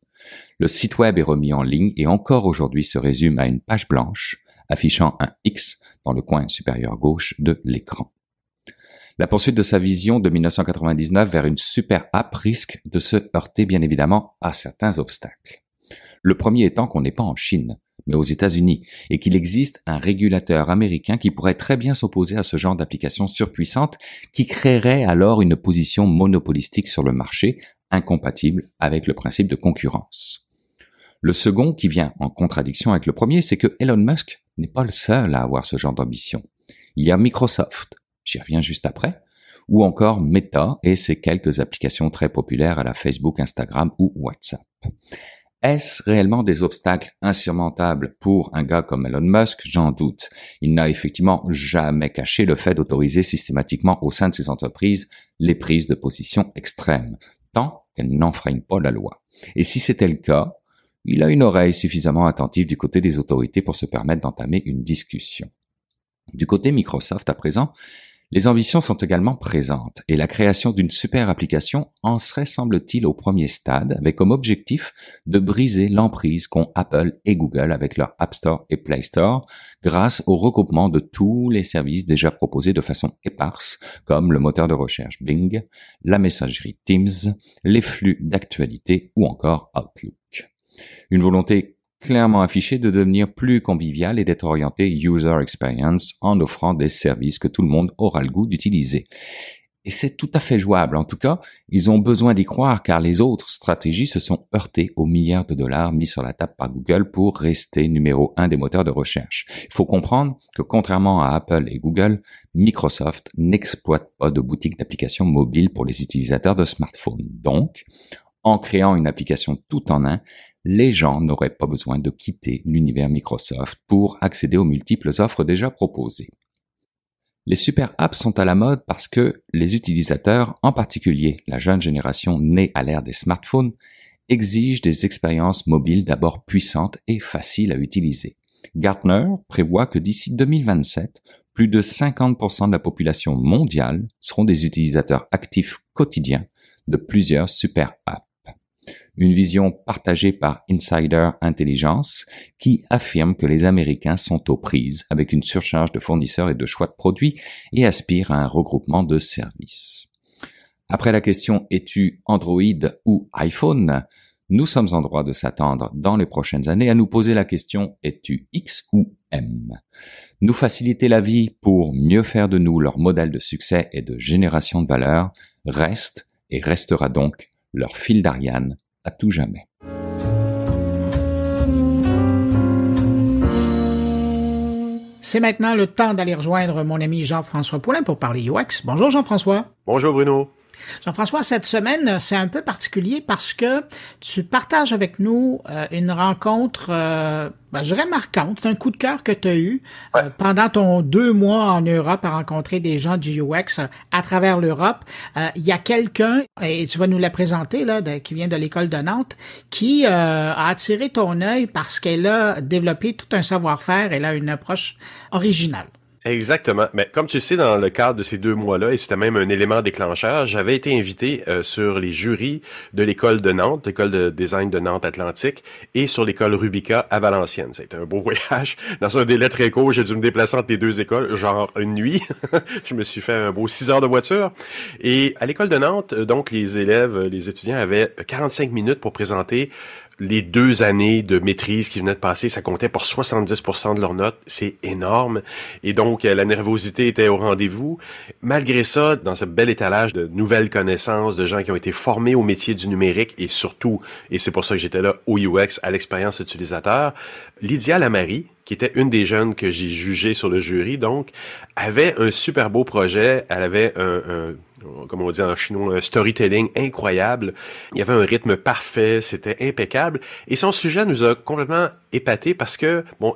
Le site web est remis en ligne et encore aujourd'hui se résume à une page blanche affichant un X dans le coin supérieur gauche de l'écran. La poursuite de sa vision de 1999 vers une super app risque de se heurter bien évidemment à certains obstacles. Le premier étant qu'on n'est pas en Chine, mais aux États-Unis, et qu'il existe un régulateur américain qui pourrait très bien s'opposer à ce genre d'application surpuissante qui créerait alors une position monopolistique sur le marché, incompatible avec le principe de concurrence. Le second, qui vient en contradiction avec le premier, c'est que Elon Musk n'est pas le seul à avoir ce genre d'ambition. Il y a Microsoft, j'y reviens juste après, ou encore Meta et ses quelques applications très populaires à la Facebook, Instagram ou WhatsApp. Est-ce réellement des obstacles insurmontables pour un gars comme Elon Musk? J'en doute. Il n'a effectivement jamais caché le fait d'autoriser systématiquement au sein de ses entreprises les prises de position extrêmes, tant qu'elle n'enfreigne pas la loi. Et si c'était le cas, il a une oreille suffisamment attentive du côté des autorités pour se permettre d'entamer une discussion. Du côté Microsoft, à présent, les ambitions sont également présentes et la création d'une super application en serait, semble-t-il, au premier stade, avec comme objectif de briser l'emprise qu'ont Apple et Google avec leur App Store et Play Store grâce au regroupement de tous les services déjà proposés de façon éparse, comme le moteur de recherche Bing, la messagerie Teams, les flux d'actualité ou encore Outlook. Une volonté clairement affiché de devenir plus convivial et d'être orienté user experience en offrant des services que tout le monde aura le goût d'utiliser. Et c'est tout à fait jouable. En tout cas, ils ont besoin d'y croire car les autres stratégies se sont heurtées aux milliards de dollars mis sur la table par Google pour rester numéro 1 des moteurs de recherche. Il faut comprendre que contrairement à Apple et Google, Microsoft n'exploite pas de boutique d'applications mobiles pour les utilisateurs de smartphones. Donc, en créant une application tout en un, les gens n'auraient pas besoin de quitter l'univers Microsoft pour accéder aux multiples offres déjà proposées. Les super apps sont à la mode parce que les utilisateurs, en particulier la jeune génération née à l'ère des smartphones, exigent des expériences mobiles d'abord puissantes et faciles à utiliser. Gartner prévoit que d'ici 2027, plus de 50% de la population mondiale seront des utilisateurs actifs quotidiens de plusieurs super apps. Une vision partagée par Insider Intelligence qui affirme que les Américains sont aux prises avec une surcharge de fournisseurs et de choix de produits et aspirent à un regroupement de services. Après la question « Es-tu Android ou iPhone ?», nous sommes en droit de s'attendre dans les prochaines années à nous poser la question « Es-tu X ou M ?» Nous faciliter la vie pour mieux faire de nous leur modèle de succès et de génération de valeur reste et restera donc leur fil d'Ariane à tout jamais. C'est maintenant le temps d'aller rejoindre mon ami Jean-François Poulin pour parler UX. Bonjour Jean-François. Bonjour Bruno. Jean-François, cette semaine, c'est un peu particulier parce que tu partages avec nous une rencontre, je dirais marquante. C'est un coup de cœur que tu as eu pendant ton 2 mois en Europe à rencontrer des gens du UX à travers l'Europe. Il y a quelqu'un, et tu vas nous la présenter, là, qui vient de l'école de Nantes, qui a attiré ton œil parce qu'elle a développé tout un savoir-faire. Elle a une approche originale. Exactement. Mais comme tu le sais, dans le cadre de ces 2 mois-là, et c'était même un élément déclencheur, j'avais été invité sur les jurys de l'école de Nantes, l'école de design de Nantes-Atlantique, et sur l'école Rubica à Valenciennes. Ça a été un beau voyage. Dans un délai très court, j'ai dû me déplacer entre les 2 écoles, genre une nuit. Je me suis fait un beau 6 heures de voiture. Et à l'école de Nantes, donc, les élèves, les étudiants avaient 45 minutes pour présenter les 2 années de maîtrise qui venaient de passer. Ça comptait pour 70% de leurs notes. C'est énorme. Et donc, la nervosité était au rendez-vous. Malgré ça, dans ce bel étalage de nouvelles connaissances, de gens qui ont été formés au métier du numérique et surtout, et c'est pour ça que j'étais là, au UX, à l'expérience utilisateur, Lydia Lamary, qui était une des jeunes que j'ai jugées sur le jury, donc, avait un super beau projet. Elle avait comme on dit en chinois, un storytelling incroyable. Il y avait un rythme parfait, c'était impeccable. Et son sujet nous a complètement épaté parce que, bon,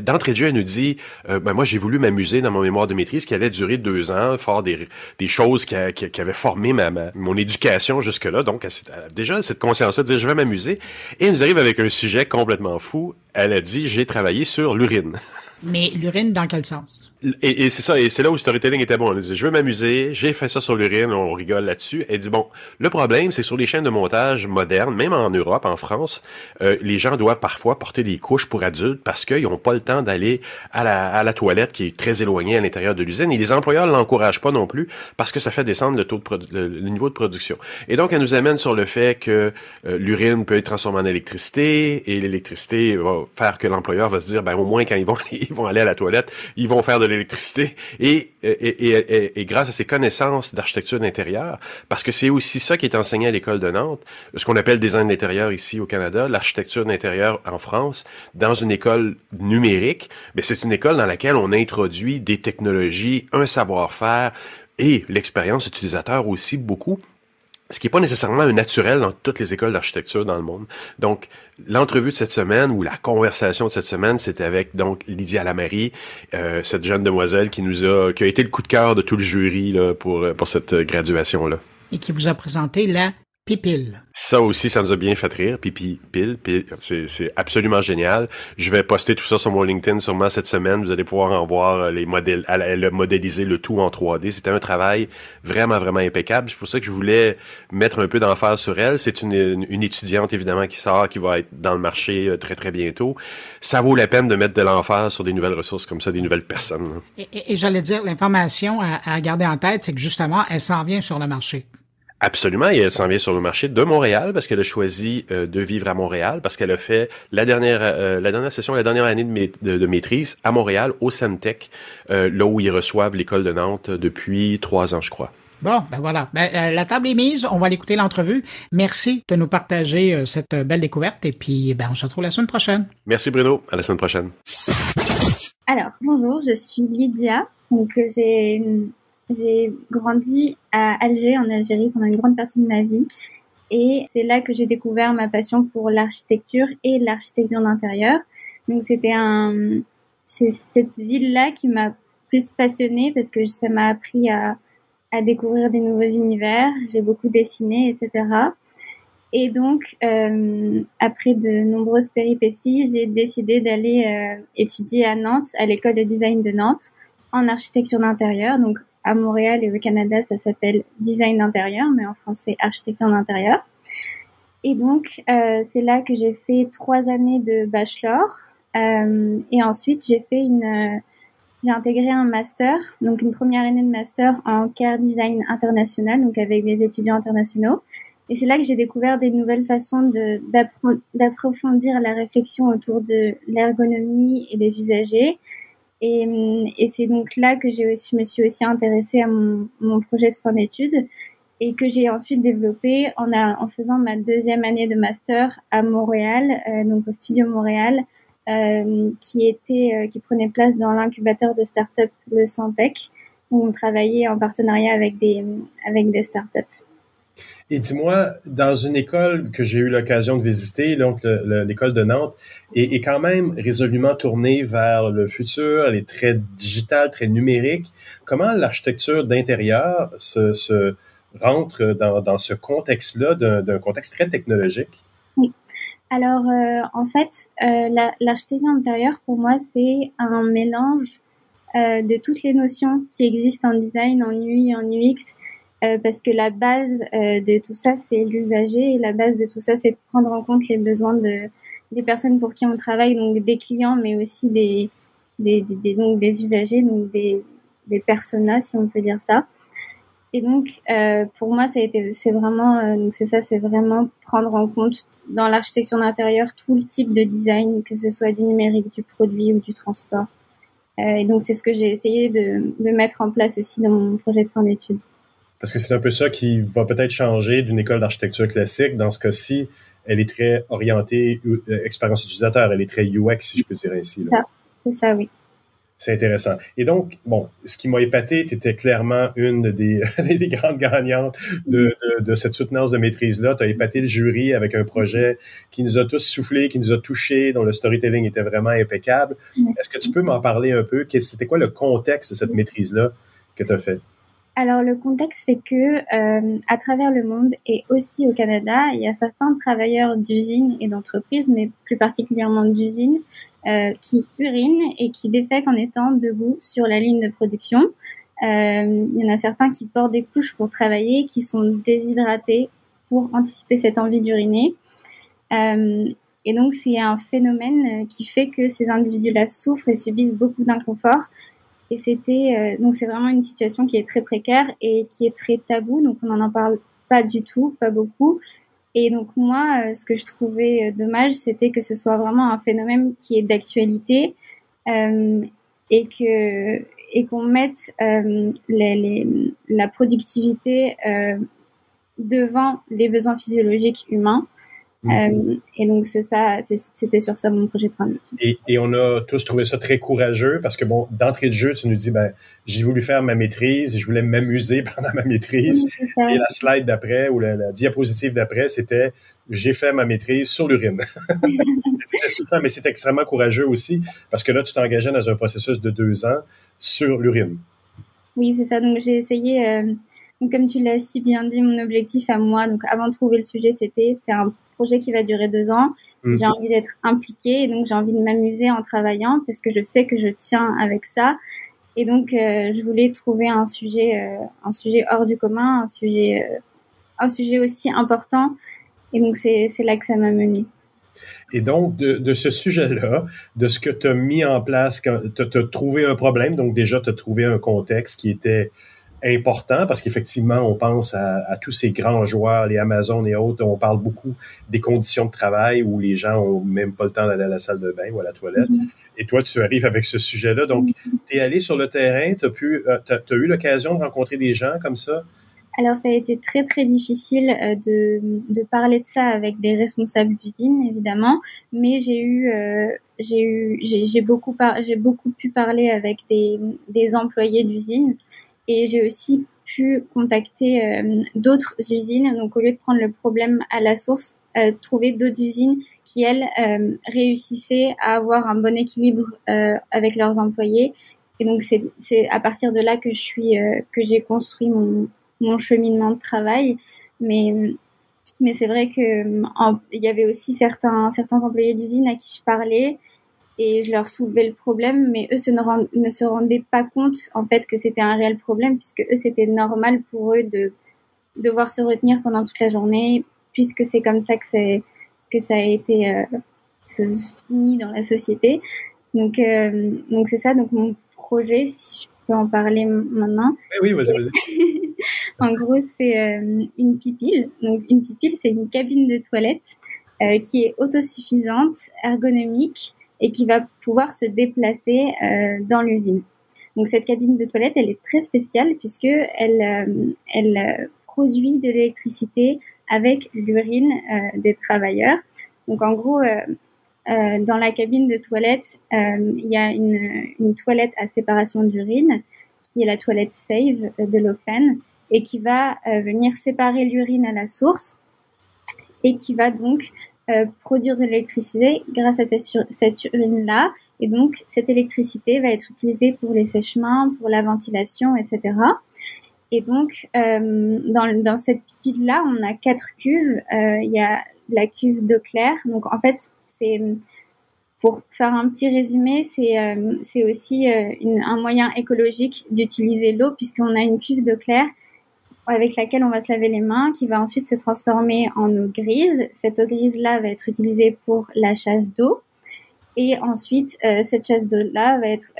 d'entrée de jeu, elle nous dit, moi, j'ai voulu m'amuser dans mon mémoire de maîtrise qui allait durer 2 ans, faire des choses qui avaient formé mon éducation jusque-là. Donc, déjà, cette conscience-là de dire, je vais m'amuser. Et elle nous arrive avec un sujet complètement fou. Elle a dit, j'ai travaillé sur l'urine. Mais l'urine, dans quel sens? Et c'est ça, et c'est là où le storytelling était bon. Elle dit, je veux m'amuser, j'ai fait ça sur l'urine, on rigole là-dessus. Elle dit, bon, le problème, c'est sur les chaînes de montage modernes, même en Europe, en France, les gens doivent parfois porter des couches pour adultes parce qu'ils n'ont pas le temps d'aller à la toilette qui est très éloignée à l'intérieur de l'usine. Et les employeurs ne l'encouragent pas non plus parce que ça fait descendre le niveau de production. Et donc, elle nous amène sur le fait que l'urine peut être transformée en électricité et l'électricité va faire que l'employeur va se dire, au moins quand ils vont aller à la toilette, ils vont faire de l'électricité et grâce à ses connaissances d'architecture d'intérieur, parce que c'est aussi ça qui est enseigné à l'école de Nantes, ce qu'on appelle design d'intérieur ici au Canada, l'architecture d'intérieur en France, dans une école numérique, mais c'est une école dans laquelle on introduit des technologies, un savoir-faire et l'expérience utilisateur aussi beaucoup. Ce qui n'est pas nécessairement un naturel dans toutes les écoles d'architecture dans le monde. Donc, l'entrevue de cette semaine ou la conversation de cette semaine, c'était avec donc Lydia Lamary, cette jeune demoiselle qui a été le coup de cœur de tout le jury là, pour cette graduation-là. Et qui vous a présenté la Pipil. Ça aussi, ça nous a bien fait rire. Pipi, pile, c'est absolument génial. Je vais poster tout ça sur mon LinkedIn sûrement cette semaine. Vous allez pouvoir en voir les modèles, modéliser le tout en 3D. C'était un travail vraiment, vraiment impeccable. C'est pour ça que je voulais mettre un peu d'emphase sur elle. C'est une étudiante, évidemment, qui sort, qui va être dans le marché très, très bientôt. Ça vaut la peine de mettre de l'emphase sur des nouvelles ressources comme ça, des nouvelles personnes. Et j'allais dire, l'information à garder en tête, c'est que justement, elle s'en vient sur le marché. Absolument, et elle s'en vient sur le marché de Montréal parce qu'elle a choisi de vivre à Montréal, parce qu'elle a fait la dernière session, la dernière année de maîtrise à Montréal, au Centec, là où ils reçoivent l'école de Nantes depuis 3 ans, je crois. Bon, ben voilà. La table est mise, on va aller écouter l'entrevue. Merci de nous partager cette belle découverte et puis on se retrouve la semaine prochaine. Merci Bruno, à la semaine prochaine. Alors, bonjour, je suis Lydia, donc j'ai grandi à Alger, en Algérie, pendant une grande partie de ma vie. Et c'est là que j'ai découvert ma passion pour l'architecture et l'architecture d'intérieur. Donc, c'est cette ville-là qui m'a plus passionnée parce que ça m'a appris à découvrir des nouveaux univers. J'ai beaucoup dessiné, etc. Et donc, après de nombreuses péripéties, j'ai décidé d'aller étudier à Nantes, à l'école de design de Nantes, en architecture d'intérieur. Donc, à Montréal et au Canada, ça s'appelle design d'intérieur, mais en français, architecture d'intérieur. Et donc, c'est là que j'ai fait 3 années de bachelor. Et ensuite, j'ai intégré un master, donc une première année de master en care design international, donc avec des étudiants internationaux. Et c'est là que j'ai découvert des nouvelles façons d'approfondir la réflexion autour de l'ergonomie et des usagers. Et c'est donc là que je me suis aussi intéressée à mon projet de fin d'études et que j'ai ensuite développé en faisant ma 2e année de master à Montréal, donc au Studio Montréal, qui prenait place dans l'incubateur de start-up le Centec, où on travaillait en partenariat avec des start-up. Et dis-moi, dans une école que j'ai eu l'occasion de visiter, donc l'école de Nantes, est quand même résolument tournée vers le futur, elle est très digitale, très numérique. Comment l'architecture d'intérieur se rentre dans ce contexte-là, d'un contexte très technologique? Oui. Alors, en fait, l'architecture d'intérieur, pour moi, c'est un mélange de toutes les notions qui existent en design, en UI, en UX, parce que la base de tout ça, c'est l'usager, et la base de tout ça, c'est de prendre en compte les besoins des personnes pour qui on travaille, donc des clients, mais aussi des usagers, donc des personas, si on peut dire ça. Et donc, pour moi, c'est vraiment prendre en compte dans l'architecture d'intérieur tout le type de design, que ce soit du numérique, du produit ou du transport. Et donc, c'est ce que j'ai essayé de mettre en place aussi dans mon projet de fin d'études. Parce que c'est un peu ça qui va peut-être changer d'une école d'architecture classique. Dans ce cas-ci, elle est très orientée expérience utilisateur, elle est très UX, si je peux dire ainsi. Là. C'est ça, oui. C'est intéressant. Et donc, bon, ce qui m'a épaté, tu étais clairement une des grandes gagnantes de cette soutenance de maîtrise-là. Tu as épaté le jury avec un projet qui nous a tous soufflé, qui nous a touchés, dont le storytelling était vraiment impeccable. Est-ce que tu peux m'en parler un peu? C'était quoi le contexte de cette maîtrise-là que tu as fait? Alors, le contexte, c'est que à travers le monde et aussi au Canada, il y a certains travailleurs d'usines et d'entreprises, mais plus particulièrement d'usines, qui urinent et qui défèquent en étant debout sur la ligne de production. Il y en a certains qui portent des couches pour travailler, qui sont déshydratés pour anticiper cette envie d'uriner. Et donc, c'est un phénomène qui fait que ces individus-là souffrent et subissent beaucoup d'inconfort. Et donc c'est vraiment une situation qui est très précaire et qui est très taboue, donc on n'en parle pas du tout, pas beaucoup. Et donc moi, ce que je trouvais dommage, c'était que ce soit vraiment un phénomène qui est d'actualité et qu'on mette la productivité devant les besoins physiologiques humains. Et donc c'était sur ça mon projet de fin d'études. Et on a tous trouvé ça très courageux parce que bon, d'entrée de jeu, tu nous dis j'ai voulu faire ma maîtrise, je voulais m'amuser pendant ma maîtrise. Oui, et la slide d'après ou la diapositive d'après, c'était j'ai fait ma maîtrise sur l'urine. C'était souffrant, mais c'est extrêmement courageux aussi parce que là, tu t'engageais dans un processus de 2 ans sur l'urine. Oui, c'est ça. Donc j'ai essayé Donc, comme tu l'as si bien dit, mon objectif à moi, donc avant de trouver le sujet, c'est un projet qui va durer 2 ans. J'ai envie d'être impliquée et donc j'ai envie de m'amuser en travaillant parce que je sais que je tiens avec ça. Et donc, je voulais trouver un sujet hors du commun, un sujet aussi important. Et donc, c'est là que ça m'a menée. Et donc, de ce sujet-là, de ce que tu as mis en place, quand tu as trouvé un problème, donc déjà, tu as trouvé un contexte qui était important, parce qu'effectivement, on pense à tous ces grands joueurs, les Amazon et autres, on parle beaucoup des conditions de travail où les gens ont même pas le temps d'aller à la salle de bain ou à la toilette. Et toi, tu arrives avec ce sujet-là. Donc, tu es allé sur le terrain, tu as eu l'occasion de rencontrer des gens comme ça? Alors, ça a été très, très difficile de parler de ça avec des responsables d'usine, évidemment, mais j'ai beaucoup pu parler avec des employés d'usine et j'ai aussi pu contacter d'autres usines. Donc, au lieu de prendre le problème à la source, trouver d'autres usines qui, elles, réussissaient à avoir un bon équilibre avec leurs employés. Et donc, c'est à partir de là que j'ai construit mon cheminement de travail, mais c'est vrai que il y avait aussi certains employés d'usine à qui je parlais et je leur soulevais le problème, mais eux ne se rendaient pas compte en fait que c'était un réel problème, puisque eux c'était normal pour eux de devoir se retenir pendant toute la journée, puisque c'est comme ça que ça a été mis dans la société. Donc c'est ça. Donc mon projet, si je peux en parler maintenant. Oui, vas-y. En gros, c'est une pipille. Donc, une pipille, c'est une cabine de toilette qui est autosuffisante, ergonomique et qui va pouvoir se déplacer dans l'usine. Donc, cette cabine de toilette, elle est très spéciale puisque elle produit de l'électricité avec l'urine des travailleurs. Donc, en gros, dans la cabine de toilette, il y a une toilette à séparation d'urine qui est la toilette Save de l'Ofen et qui va venir séparer l'urine à la source et qui va donc produire de l'électricité grâce à cette urine-là. Et donc, cette électricité va être utilisée pour les sèche-mains, pour la ventilation, etc. Et donc, dans cette pipille-là, on a 4 cuves. Il y a la cuve d'eau claire. Donc, en fait, pour faire un petit résumé, c'est aussi un moyen écologique d'utiliser l'eau puisqu'on a une cuve d'eau claire avec laquelle on va se laver les mains, qui va ensuite se transformer en eau grise. Cette eau grise-là va être utilisée pour la chasse d'eau. Et ensuite, cette chasse d'eau-là va être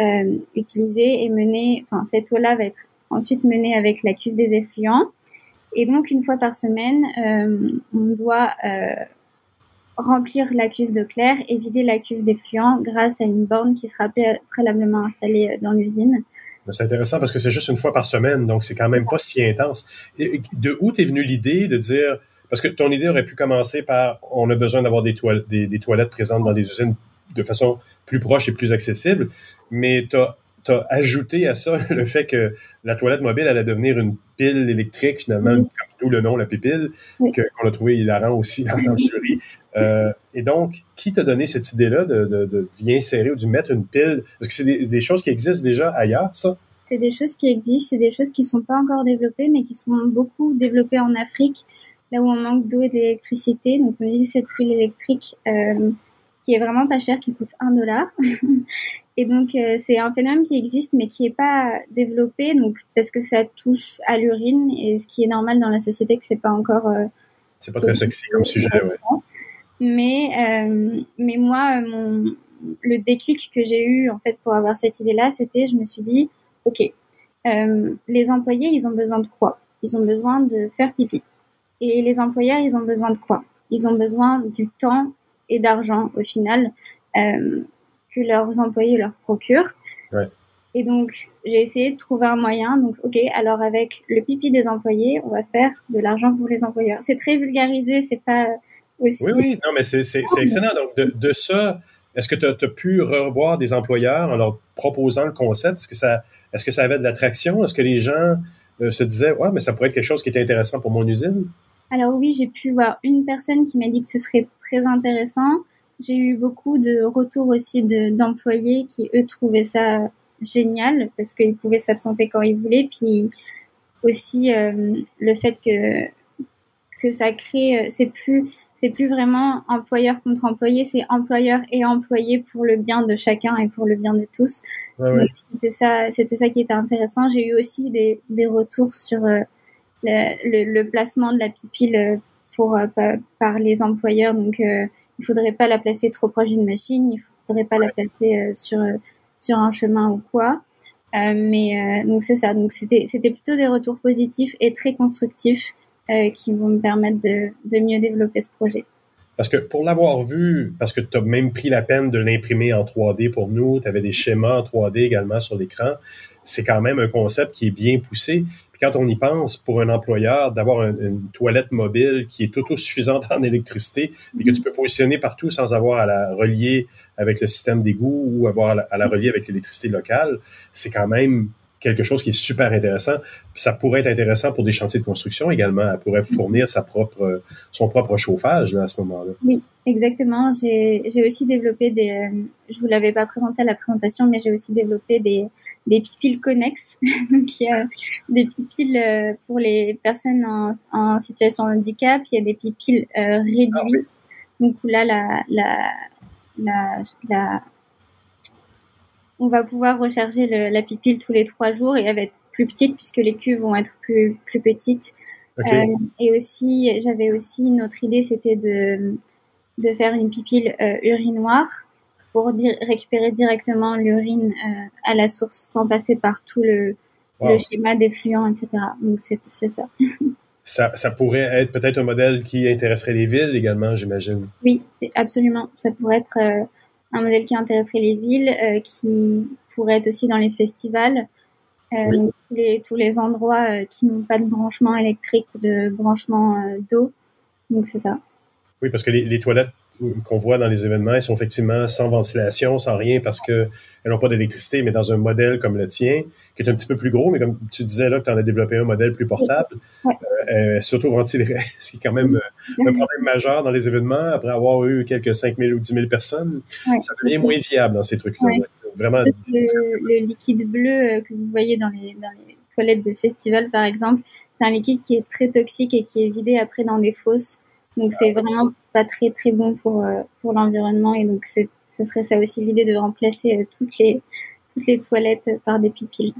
utilisée et menée, enfin, cette eau-là va être ensuite menée avec la cuve des effluents. Et donc, une fois par semaine, on doit remplir la cuve d'eau claire et vider la cuve d'effluents grâce à une borne qui sera préalablement installée dans l'usine. C'est intéressant parce que c'est juste une fois par semaine, donc c'est quand même pas si intense. Et de où t'es venue l'idée de dire, parce que ton idée aurait pu commencer par on a besoin d'avoir des toilettes présentes dans des usines de façon plus proche et plus accessible, mais t'as ajouté à ça le fait que la toilette mobile allait devenir une pile électrique finalement, comme d'où le nom, la pipille, qu'on a trouvé hilarant aussi dans le jury. Et donc, qui t'a donné cette idée-là d'y insérer ou d'y mettre une pile? Parce que c'est des choses qui existent déjà ailleurs, ça? C'est des choses qui existent, c'est des choses qui sont pas encore développées, mais qui sont beaucoup développées en Afrique, là où on manque d'eau et d'électricité. Donc, on utilise cette pile électrique qui est vraiment pas chère, qui coûte $1. Et donc, c'est un phénomène qui existe, mais qui est pas développé, donc parce que ça touche à l'urine, et ce qui est normal dans la société, que c'est pas encore... c'est pas très sexy comme sujet, ouais. Mais moi, le déclic que j'ai eu en fait pour avoir cette idée-là, c'était, je me suis dit, ok, les employés, ils ont besoin de quoi? Ils ont besoin de faire pipi. Et les employeurs, ils ont besoin de quoi? Ils ont besoin du temps et d'argent au final que leurs employés leur procurent. Ouais. Et donc, j'ai essayé de trouver un moyen. Donc, ok, alors avec le pipi des employés, on va faire de l'argent pour les employeurs. C'est très vulgarisé, c'est pas aussi... Oui, non, mais c'est excellent. Donc, de ça, est-ce que tu as pu revoir des employeurs en leur proposant le concept? Est-ce que ça avait de l'attraction? Est-ce que les gens se disaient, ouais, mais ça pourrait être quelque chose qui est intéressant pour mon usine? Alors oui, j'ai pu voir une personne qui m'a dit que ce serait très intéressant. J'ai eu beaucoup de retours aussi d'employés qui, eux, trouvaient ça génial parce qu'ils pouvaient s'absenter quand ils voulaient. Puis aussi le fait que ça crée, c'est plus vraiment employeur contre employé, c'est employeur et employé pour le bien de chacun et pour le bien de tous. Ouais. Donc, c'était ça qui était intéressant. J'ai eu aussi des retours sur le placement de la pupille par les employeurs. Donc, il faudrait pas la placer trop proche d'une machine, il faudrait pas la placer sur un chemin ou quoi. Donc c'est ça. Donc c'était plutôt des retours positifs et très constructifs qui vont me permettre de mieux développer ce projet. Parce que pour l'avoir vu, parce que tu as même pris la peine de l'imprimer en 3D pour nous, tu avais des schémas en 3D également sur l'écran, c'est quand même un concept qui est bien poussé. Puis quand on y pense, pour un employeur, d'avoir une toilette mobile qui est autosuffisante en électricité et que tu peux positionner partout sans avoir à la relier avec le système d'égout ou avoir à la relier avec l'électricité locale, c'est quand même quelque chose qui est super intéressant. Puis ça pourrait être intéressant pour des chantiers de construction également. Elle pourrait fournir son propre chauffage là, à ce moment-là. Oui, exactement. J'ai aussi développé je vous l'avais pas présenté à la présentation, mais j'ai aussi développé des pipiles connexes. Donc, il y a des pipiles pour les personnes en situation de handicap. Il y a des pipiles réduites. Ah, oui. Donc là, on va pouvoir recharger la pipille tous les 3 jours et elle va être plus petite puisque les cuves vont être plus petites. Okay. Et aussi, j'avais aussi une autre idée, c'était de faire une pipille urinoir pour récupérer directement l'urine à la source sans passer par tout le schéma d'effluent, etc. Donc c'est ça. Ça pourrait être peut-être un modèle qui intéresserait les villes également, j'imagine. Oui, absolument. Ça pourrait être un modèle qui intéresserait les villes, qui pourrait être aussi dans les festivals, oui. tous les endroits qui n'ont pas de branchement électrique ou de branchement d'eau. Donc c'est ça. Oui, parce que les toilettes qu'on voit dans les événements, elles sont effectivement sans ventilation, sans rien, parce que elles n'ont pas d'électricité, mais dans un modèle comme le tien, qui est un petit peu plus gros, mais comme tu disais là, que tu en as développé un modèle plus portable, oui. S'auto-ventilerait, ce qui est quand même un problème majeur dans les événements, après avoir eu quelques 5 000 ou 10 000 personnes, oui, ça devient moins viable dans ces trucs-là. Oui. Vraiment... Le liquide bleu que vous voyez dans les toilettes de festival, par exemple, c'est un liquide qui est très toxique et qui est vidé après dans des fosses. Donc, c'est vraiment pas très, très bon pour l'environnement. Et donc, ce serait ça aussi l'idée de remplacer toutes les toilettes par des pipiles.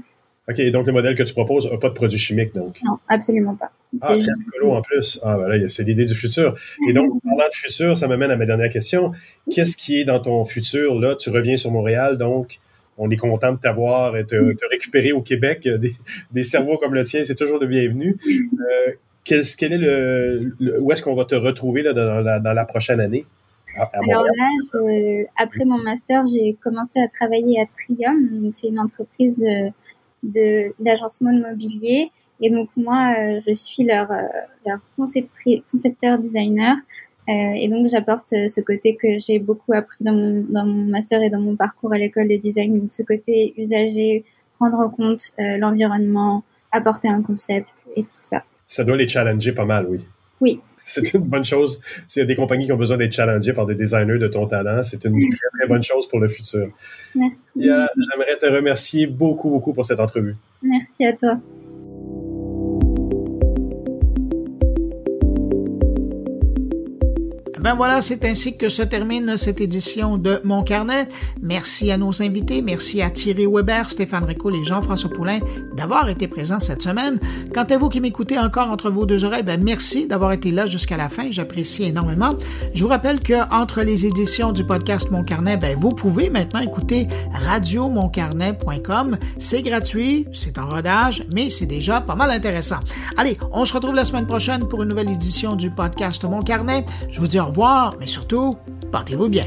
OK. Et donc, le modèle que tu proposes n'a pas de produits chimiques, donc? Non, absolument pas. C'est juste écolo en plus. Ah, ben là, c'est l'idée du futur. Et donc, parlant de futur, ça m'amène à ma dernière question. Qu'est-ce qui est dans ton futur, là? Tu reviens sur Montréal, donc on est content de t'avoir et te récupérer au Québec. Des cerveaux comme le tien, c'est toujours le bienvenu. Quel est où est-ce qu'on va te retrouver là, dans la prochaine année? Alors là, après mon master, j'ai commencé à travailler à Trium. Donc c'est une entreprise d'agencement de mobilier. Et donc moi, je suis leur concepteur designer. Et donc j'apporte ce côté que j'ai beaucoup appris dans mon master et dans mon parcours à l'école de design. Donc ce côté usager, prendre en compte l'environnement, apporter un concept et tout ça. Ça doit les challenger pas mal, oui. Oui. C'est une bonne chose. S'il y a des compagnies qui ont besoin d'être challengées par des designers de ton talent, c'est une très, très bonne chose pour le futur. Merci. J'aimerais te remercier beaucoup, beaucoup pour cette entrevue. Merci à toi. Ben voilà, c'est ainsi que se termine cette édition de Mon Carnet. Merci à nos invités, merci à Thierry Weber, Stéphane Ricoul et Jean-François Poulain d'avoir été présents cette semaine. Quant à vous qui m'écoutez encore entre vos deux oreilles, ben merci d'avoir été là jusqu'à la fin, j'apprécie énormément. Je vous rappelle que entre les éditions du podcast Mon Carnet, ben vous pouvez maintenant écouter radiomoncarnet.com. C'est gratuit, c'est en rodage, mais c'est déjà pas mal intéressant. Allez, on se retrouve la semaine prochaine pour une nouvelle édition du podcast Mon Carnet. Je vous dis au revoir, mais surtout, portez-vous bien.